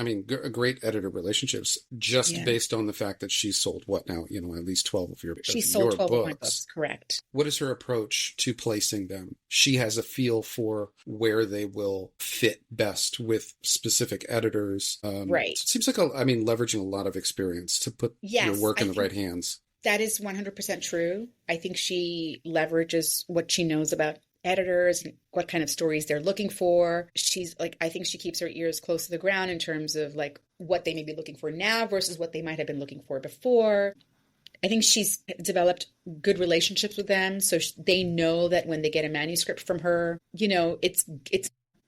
great editor relationships just based on the fact that she sold what now, at least 12 of your She sold 12 of my books, correct. What is her approach to placing them? She has a feel for where they will fit best with specific editors. Right. It seems like, leveraging a lot of experience to put your work in the right hands. That is 100% true. I think she leverages what she knows about editors and what kind of stories they're looking for. I think she keeps her ears close to the ground in terms of like what they may be looking for now versus what they might have been looking for before. I think she's developed good relationships with them. So they know that when they get a manuscript from her, it's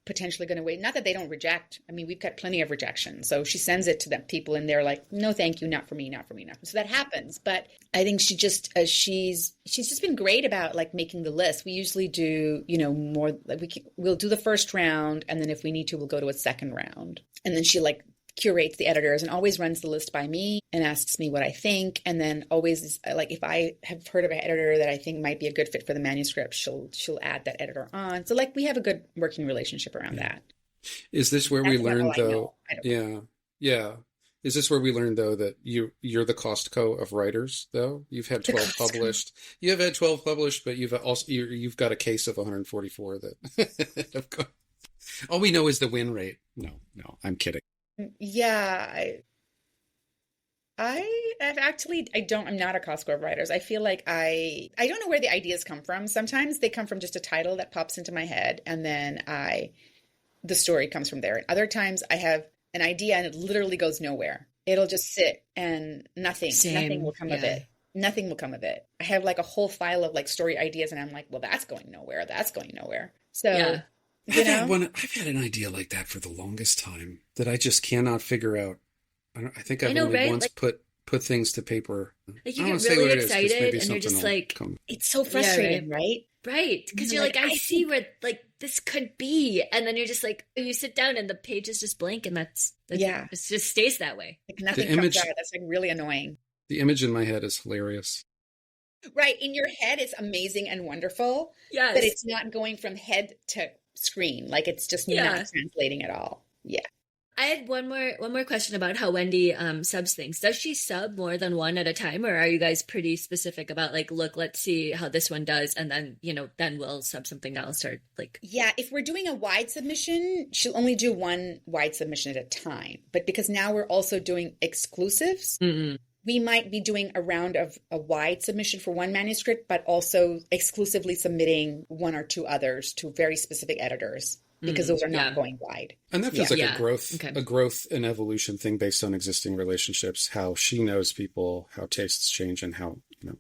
potentially going to wait. Not that they don't reject. We've got plenty of rejection. So she sends it to them people and they're like, no, thank you. Not for me, not for me, not for me. So that happens. But I think she just, she's just been great about like making the list. We usually do, more like we'll do the first round. And then if we need to, we'll go to a second round. And then she like curates the editors and always runs the list by me and asks me what I think. And then always like if I have heard of an editor that I think might be a good fit for the manuscript, she'll add that editor on. So like we have a good working relationship around that. Is this where we learned though? Yeah. Is this where we learned though that you're the Costco of writers though? You've had 12 published. You have had 12 published, but you've got a case of 144 that have gone. All we know is the win rate. No, I'm kidding. Yeah, I'm not a Costco of writers. I feel like I don't know where the ideas come from. Sometimes they come from just a title that pops into my head and then the story comes from there. And other times I have an idea and it literally goes nowhere. It'll just sit and nothing will come of it. Nothing will come of it. I have like a whole file of like story ideas and I'm like, well, that's going nowhere. That's going nowhere. So yeah. I've had an idea like that for the longest time that I just cannot figure out. I think I've only once put things to paper. Like you get really excited and you're just like, it's so frustrating, right? Right. Because you're like, I see where like this could be. And then you're just like, you sit down and the page is just blank and it just stays that way. Like nothing comes out. That's like really annoying. The image in my head is hilarious. Right. In your head, it's amazing and wonderful. Yes. But it's not going from head to screen. Like it's just not translating at all. Yeah. I had one more question about how Wendy subs things. Does she sub more than one at a time, or are you guys pretty specific about like, look, let's see how this one does, and then then we'll sub something else, or like? Yeah, if we're doing a wide submission, she'll only do one wide submission at a time. But because now we're also doing exclusives, we might be doing a round of a wide submission for one manuscript, but also exclusively submitting one or two others to very specific editors. Because those are not going wide. And that feels like a growth and evolution thing based on existing relationships, how she knows people, how tastes change, and how you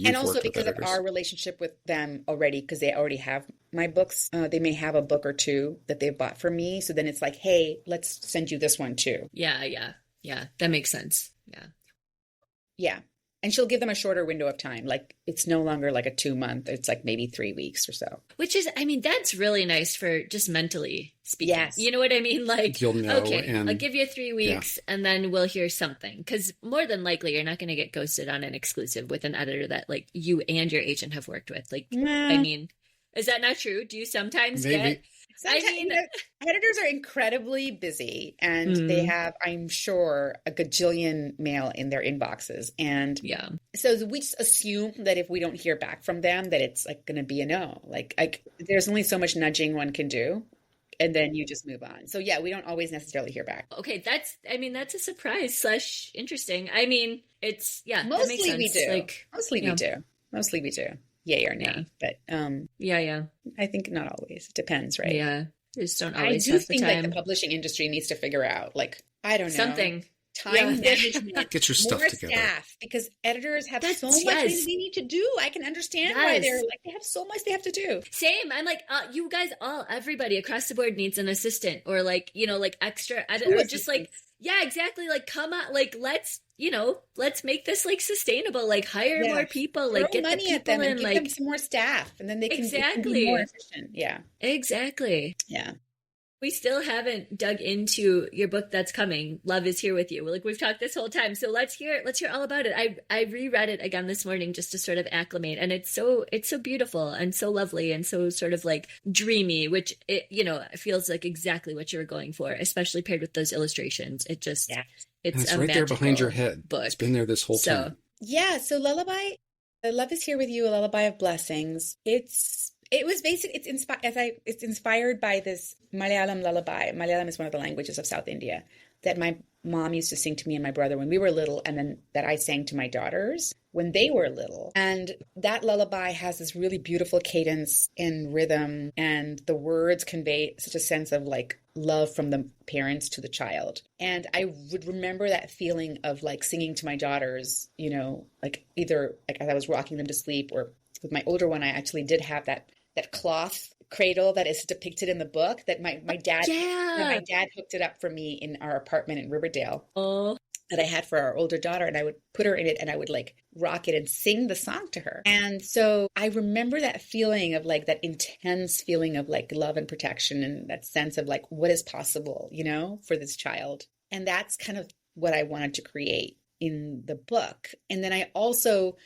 and also because of our relationship with them already, because they already have my books. They may have a book or two that they've bought from me. So then it's like, hey, let's send you this one too. Yeah. That makes sense. Yeah. And she'll give them a shorter window of time. Like it's no longer like a 2 month. It's like maybe 3 weeks or so. Which is, that's really nice for just mentally speaking. Yes. You know what I mean? Like, you'll know, okay, I'll give you 3 weeks and then we'll hear something. Because more than likely, you're not going to get ghosted on an exclusive with an editor that like you and your agent have worked with. Like, is that not true? Do you sometimes get... editors are incredibly busy and they have, I'm sure, a gajillion mail in their inboxes. And so we just assume that if we don't hear back from them, that it's like going to be a no. Like there's only so much nudging one can do. And then you just move on. So we don't always necessarily hear back. Okay, that's a surprise / interesting. It's mostly that makes sense. We do. Mostly we do. Yay or nay, but I think not always. It depends, right? Yeah, just don't always. I do think like the publishing industry needs to figure out, like, I don't know, something time management. Get your stuff together. Staff, because editors have so much things they need to do. I can understand why they're like they have so much they have to do. Same. I'm like, you guys everybody across the board needs an assistant or like like extra editor, or just like exactly. Like come on, like let's make this like sustainable, like hire more people, like get money the at them and give them some more staff and then they can be more efficient. Yeah. Exactly. Yeah. We still haven't dug into your book that's coming, Love Is Here With You. Like, we've talked this whole time, so let's hear all about it. I reread it again this morning just to sort of acclimate, and it's so beautiful and so lovely and so sort of like dreamy, which it feels like exactly what you were going for, especially paired with those illustrations. It's right there behind your head. Book. It's been there this whole time. Yeah, so Lullaby, Love Is Here With You, a Lullaby of Blessings. It's inspired by this Malayalam lullaby. Malayalam is one of the languages of South India that my mom used to sing to me and my brother when we were little, and then that I sang to my daughters when they were little. And that lullaby has this really beautiful cadence and rhythm, and the words convey such a sense of like love from the parents to the child. And I would remember that feeling of like singing to my daughters, like either like as I was rocking them to sleep, or with my older one, I actually did have that cloth cradle that is depicted in the book that my dad hooked it up for me in our apartment in Riverdale. Oh. That I had for our older daughter, and I would put her in it and I would like rock it and sing the song to her. And so I remember that feeling of like that intense feeling of like love and protection, and that sense of like what is possible, for this child. And that's kind of what I wanted to create in the book. And then I also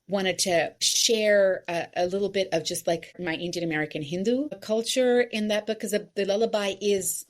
wanted to share a little bit of just like my Indian American Hindu culture in that book, because the lullaby is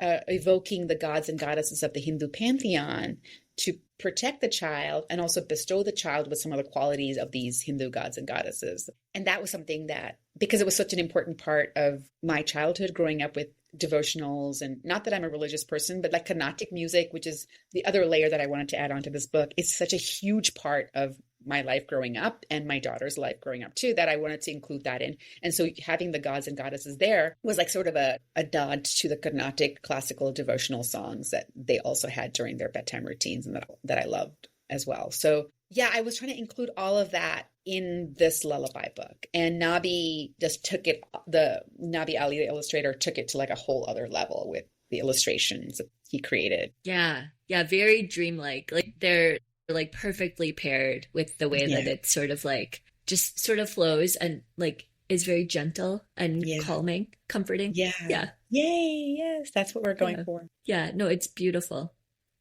evoking the gods and goddesses of the Hindu pantheon to protect the child and also bestow the child with some of the qualities of these Hindu gods and goddesses. And that was something that, because it was such an important part of my childhood growing up with devotionals, and not that I'm a religious person, but like Carnatic music, which is the other layer that I wanted to add onto this book, is such a huge part of my life growing up and my daughter's life growing up too, that I wanted to include that in. And so having the gods and goddesses there was like sort of a nod to the Carnatic classical devotional songs that they also had during their bedtime routines, and that I loved as well. So yeah, I was trying to include all of that in this lullaby book. And Nabi just took it, Nabi Ali, the illustrator, took it to like a whole other level with the illustrations that he created. Yeah. Yeah. Very dreamlike. Like they're like perfectly paired with the way that it sort of like just sort of flows and like is very gentle and calming, comforting. Yeah. Yeah. Yay. Yes. That's what we're going for. Yeah. No, it's beautiful.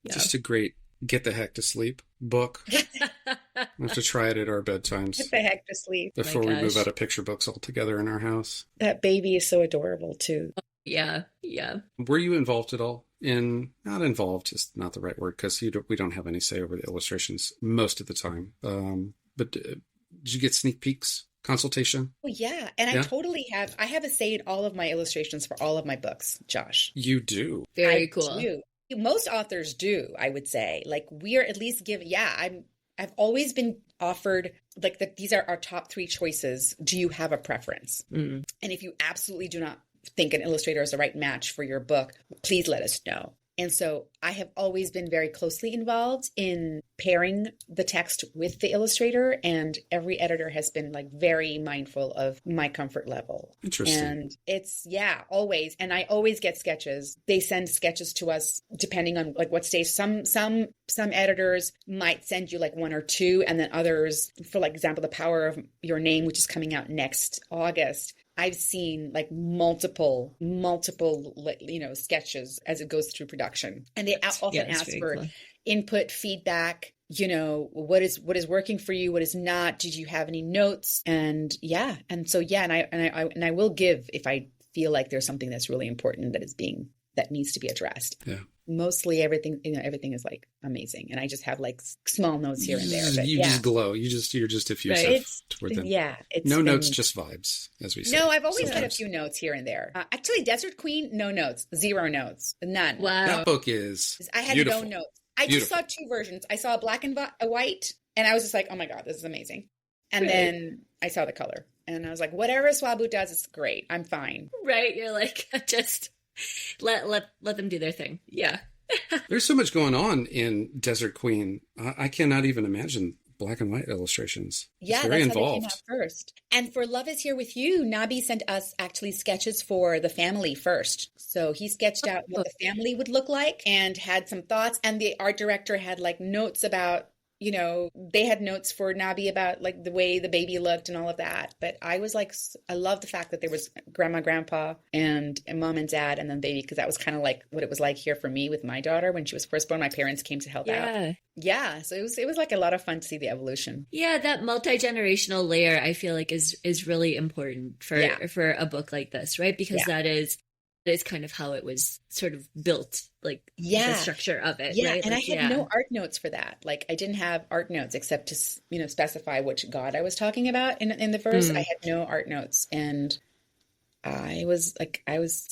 Yeah. Just a great get the heck to sleep book. We'll have to try it at our bedtimes. Get the heck to sleep. Before we move out of picture books altogether in our house. That baby is so adorable too. Yeah. Yeah. Were you involved at all not involved is not the right word, because we don't have any say over the illustrations most of the time. But did you get sneak peeks, consultation? Oh, yeah. And I totally have. I have a say in all of my illustrations for all of my books, Josh. You do? Very cool. Do. Most authors do, I would say. Like we are at least given, I've always been offered like that. These are our top 3 choices. Do you have a preference? Mm. And if you absolutely do not think an illustrator is the right match for your book, please let us know. And so I have always been very closely involved in pairing the text with the illustrator, and every editor has been like very mindful of my comfort level. Interesting. And it's, always. And I always get sketches. They send sketches to us depending on like what stage. Some editors might send you like 1 or 2, and then others, for like example, The Power of Your Name, which is coming out next August, I've seen like multiple, sketches as it goes through production. And they often ask for input, feedback, what is working for you, what is not, did you have any notes? And I will give if I feel like there's something that's really important that needs to be addressed. Yeah. Mostly everything is like amazing. And I just have like small notes here and there. But, just glow. You're just effusive toward them. Yeah. No notes, just vibes, as we say. No, I've always had a few notes here and there. Actually, Desert Queen, no notes. 0 notes. None. Wow. That book is I had beautiful. No notes. I just saw 2 versions. I saw a black and a white, and I was just like, oh my God, this is amazing. And then I saw the color. And I was like, whatever Swabu does, it's great. I'm fine. Right. You're like, just let them do their thing. Yeah. There's so much going on in Desert Queen. I cannot even imagine black and white illustrations. Yeah, very that's involved. how they came out first. And for Love Is Here With You, Nabi sent us actually sketches for the family first. So he sketched out what the family would look like and had some thoughts. And the art director had like notes about you know, they had notes for Nabi about like the way the baby looked and all of that. But I was like, I love the fact that there was grandma, grandpa, and mom and dad, and then baby, because that was kind of like what it was like here for me with my daughter when she was first born. My parents came to help out. Yeah. So it was like a lot of fun to see the evolution. Yeah, that multi-generational layer I feel like is really important for a book like this, right? Because that is kind of how it was sort of built, like the structure of it. Yeah. Right? And like, I had no art notes for that. Like I didn't have art notes except to, you know, specify which God I was talking about in the verse. I had no art notes. And I was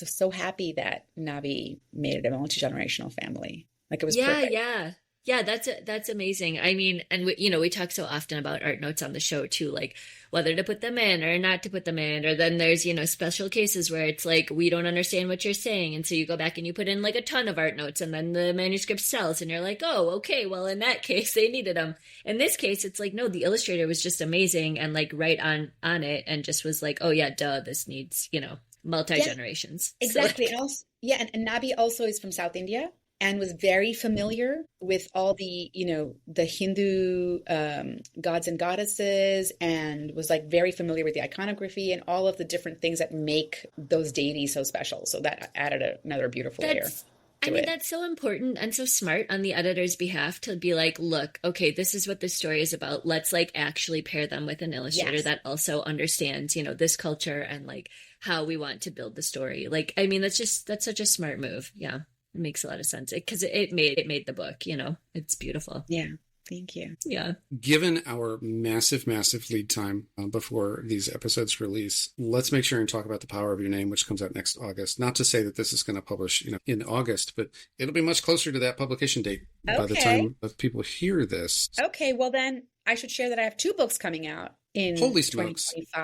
so happy that Nabi made it a multi-generational family. Like it was perfect. Yeah, that's amazing. I mean, and we talk so often about art notes on the show too, like whether to put them in or not to put them in, or then there's, special cases where it's like, we don't understand what you're saying. And so you go back and you put in like a ton of art notes and then the manuscript sells and you're like, oh, okay, well, in that case, they needed them. In this case, it's like, no, the illustrator was just amazing and like right on it and just was like, oh yeah, duh, this needs, multi-generations. Exactly. So, and also, and Nabi also is from South India. And was very familiar with all the, the Hindu gods and goddesses, and was like very familiar with the iconography and all of the different things that make those deities so special. So that added another beautiful layer. That's so important and so smart on the editor's behalf to be like, look, okay, this is what this story is about. Let's like actually pair them with an illustrator that also understands, this culture and like how we want to build the story. Like, I mean, that's such a smart move. Yeah. It makes a lot of sense because it made the book, it's beautiful. Yeah. Thank you. Yeah. Given our massive lead time before these episodes release, let's make sure and talk about The Power of Your Name, which comes out next August. Not to say that this is going to publish, in August, but it'll be much closer to that publication date by the time of people hear this. Okay. Well, then I should share that I have 2 books coming out in 2025.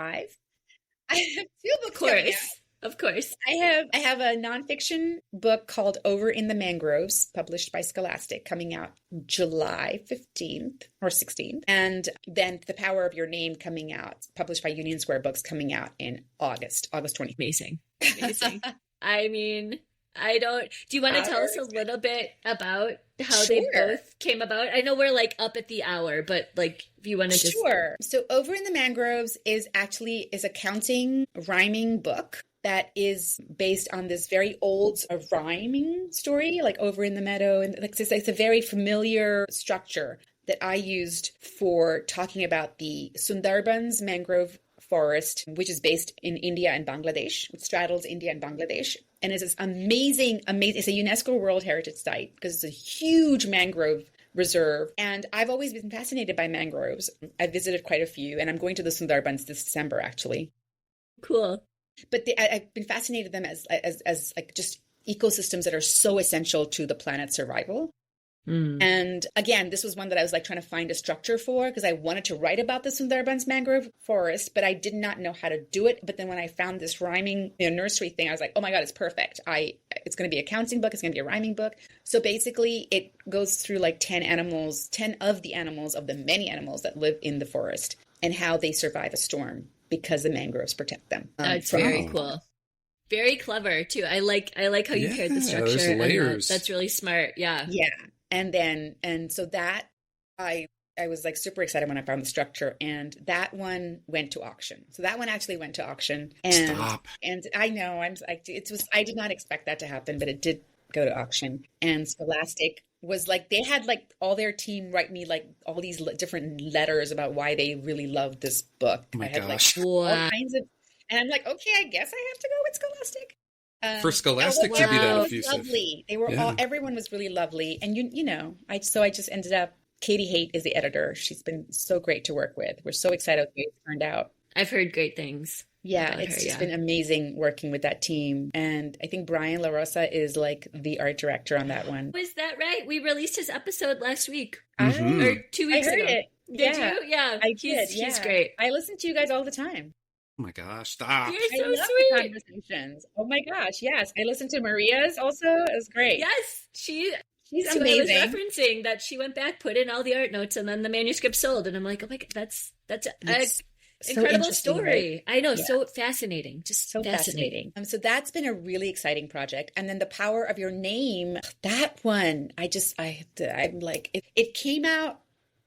I have 2 books coming out. Of course. I have a nonfiction book called Over in the Mangroves, published by Scholastic, coming out July 15th or 16th. And then The Power of Your Name coming out, published by Union Square Books, coming out in August 20th. Amazing. I mean, do you want to tell us a little bit about how they both came about? I know we're like up at the hour, but like if you want to just... Sure. So Over in the Mangroves is a counting rhyming book that is based on this very old rhyming story, like Over in the Meadow. And it's a very familiar structure that I used for talking about the Sundarbans mangrove forest, which is based in India and Bangladesh. It straddles India and Bangladesh. And it's this amazing, it's a UNESCO World Heritage Site because it's a huge mangrove reserve. And I've always been fascinated by mangroves. I've visited quite a few, and I'm going to the Sundarbans this December, actually. Cool. But I've been fascinated them as like just ecosystems that are so essential to the planet's survival. And again, this was one that I was like trying to find a structure for because I wanted to write about the Sundarbans mangrove forest, but I did not know how to do it. But then when I found this rhyming nursery thing, I was like, oh my God, it's perfect. It's going to be a counting book. It's going to be a rhyming book. So basically it goes through like 10 of the many animals that live in the forest and how they survive a storm because the mangroves protect them. That's very cool. Very clever too. I like how you paired the structure. There's layers. That's really smart. Yeah. Yeah. And so that I was like super excited when I found the structure, and that one went to auction. So that one actually went to auction. And Stop. And I know I did not expect that to happen, but it did go to auction. And Scholastic was like, they had like all their team write me like all these different letters about why they really loved this book. Oh my I had gosh. like all kinds of, and I'm like, okay, I guess I have to go with Scholastic. For Scholastic to be that effusive. Lovely. They were everyone was really lovely. And I just ended up, Katie Haight is the editor. She's been so great to work with. We're so excited with the way it turned out. I've heard great things. Yeah, it's just been amazing working with that team. And I think Brian LaRosa is like the art director on that one. Was that right? We released his episode last week. Mm-hmm. Or 2 weeks ago. It. Did you? Yeah. I did. He's great. I listen to you guys all the time. Oh my gosh, stop. You're so I love sweet. the conversations. Oh my gosh, yes. I listened to Maria's also. It was great. Yes, she's amazing. I was referencing that she went back, put in all the art notes, and then the manuscript sold. And I'm like, oh my God, that's an incredible story. Right? I know, so fascinating. Just so fascinating. So that's been a really exciting project. And then The Power of Your Name, that one, I'm like, it came out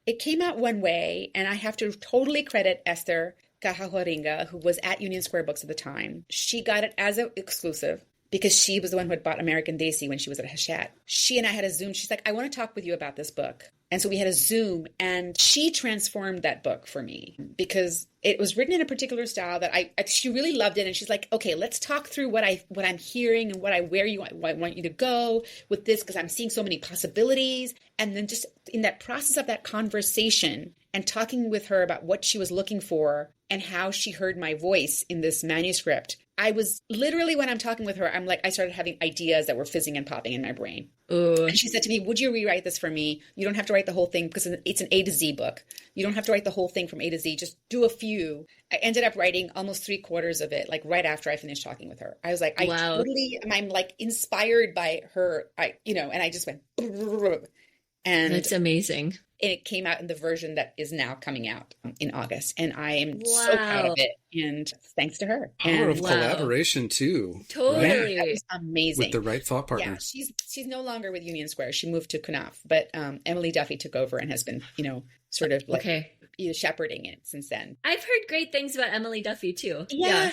it came out one way, and I have to totally credit Esther Cajahoringa, who was at Union Square Books at the time. She got it as an exclusive because she was the one who had bought American Daisy when she was at Hachette. She and I had a Zoom. She's like, I want to talk with you about this book. And so we had a Zoom, and she transformed that book for me because it was written in a particular style that she really loved it. And she's like, okay, let's talk through what I'm hearing and I want you to go with this, because I'm seeing so many possibilities. And then just in that process of that conversation and talking with her about what she was looking for and how she heard my voice in this manuscript, I was literally, when I'm talking with her, I started having ideas that were fizzing and popping in my brain. Ooh. And she said to me, would you rewrite this for me? You don't have to write the whole thing because it's an A to Z book. You don't have to write the whole thing from A to Z. Just do a few. I ended up writing almost 3/4 of it, like right after I finished talking with her. I was like, wow. I'm like inspired by her, and I just went, and that's amazing. And it came out in the version that is now coming out in August. And I am so proud of it. And thanks to her. Power of collaboration too. Totally. That was amazing. With the right thought partner. Yeah, she's no longer with Union Square. She moved to Knopf. But Emily Duffy took over and has been, sort of like shepherding it since then. I've heard great things about Emily Duffy too. Yeah.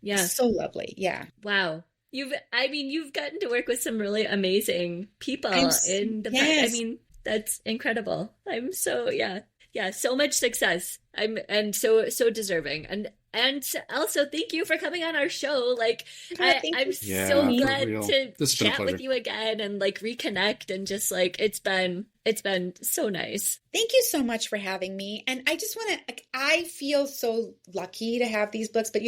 Yeah. So lovely. Yeah. Wow. You've gotten to work with some really amazing people in the that's incredible. I'm so, so much success. And so deserving. And also thank you for coming on our show. Like, I'm so glad to chat with you again and like reconnect and just like, it's been so nice. Thank you so much for having me. And I just want to, I feel so lucky to have these books, but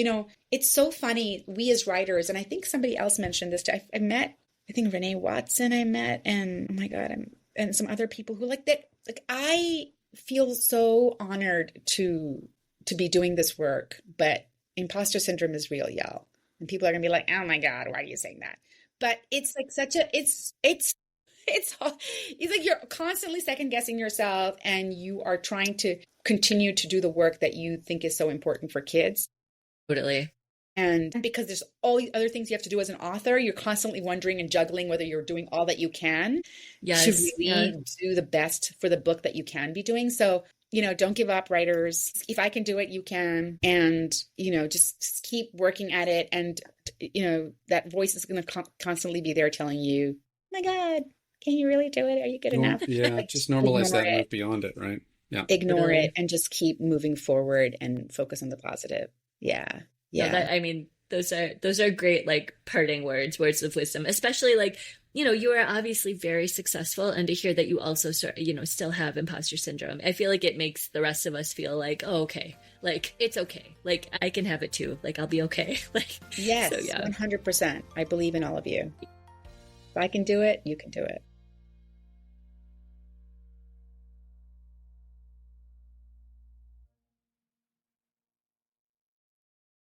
it's so funny. We as writers, and I think somebody else mentioned this too. I met, I think Renee Watson and oh my God, and some other people who like that. Like, I feel so honored to be doing this work, but imposter syndrome is real, y'all. And people are gonna be like, oh my God, why are you saying that? But it's like it's like you're constantly second guessing yourself, and you are trying to continue to do the work that you think is so important for kids. Totally. And because there's all the other things you have to do as an author, you're constantly wondering and juggling whether you're doing all that you can to really do the best for the book that you can be doing. So, don't give up, writers. If I can do it, you can. And, just keep working at it. And, that voice is going to constantly be there telling you, oh my God, can you really do it? Are you good enough? Yeah, just normalize that and move beyond it, right? Yeah. Ignore it and just keep moving forward and focus on the positive. Yeah. Yeah. No, those are great, like, parting words of wisdom, especially like, you are obviously very successful, and to hear that you also, still have imposter syndrome. I feel like it makes the rest of us feel like, oh, okay, like, it's okay. Like, I can have it too. Like, I'll be okay. Like, yes, 100%. I believe in all of you. If I can do it, you can do it.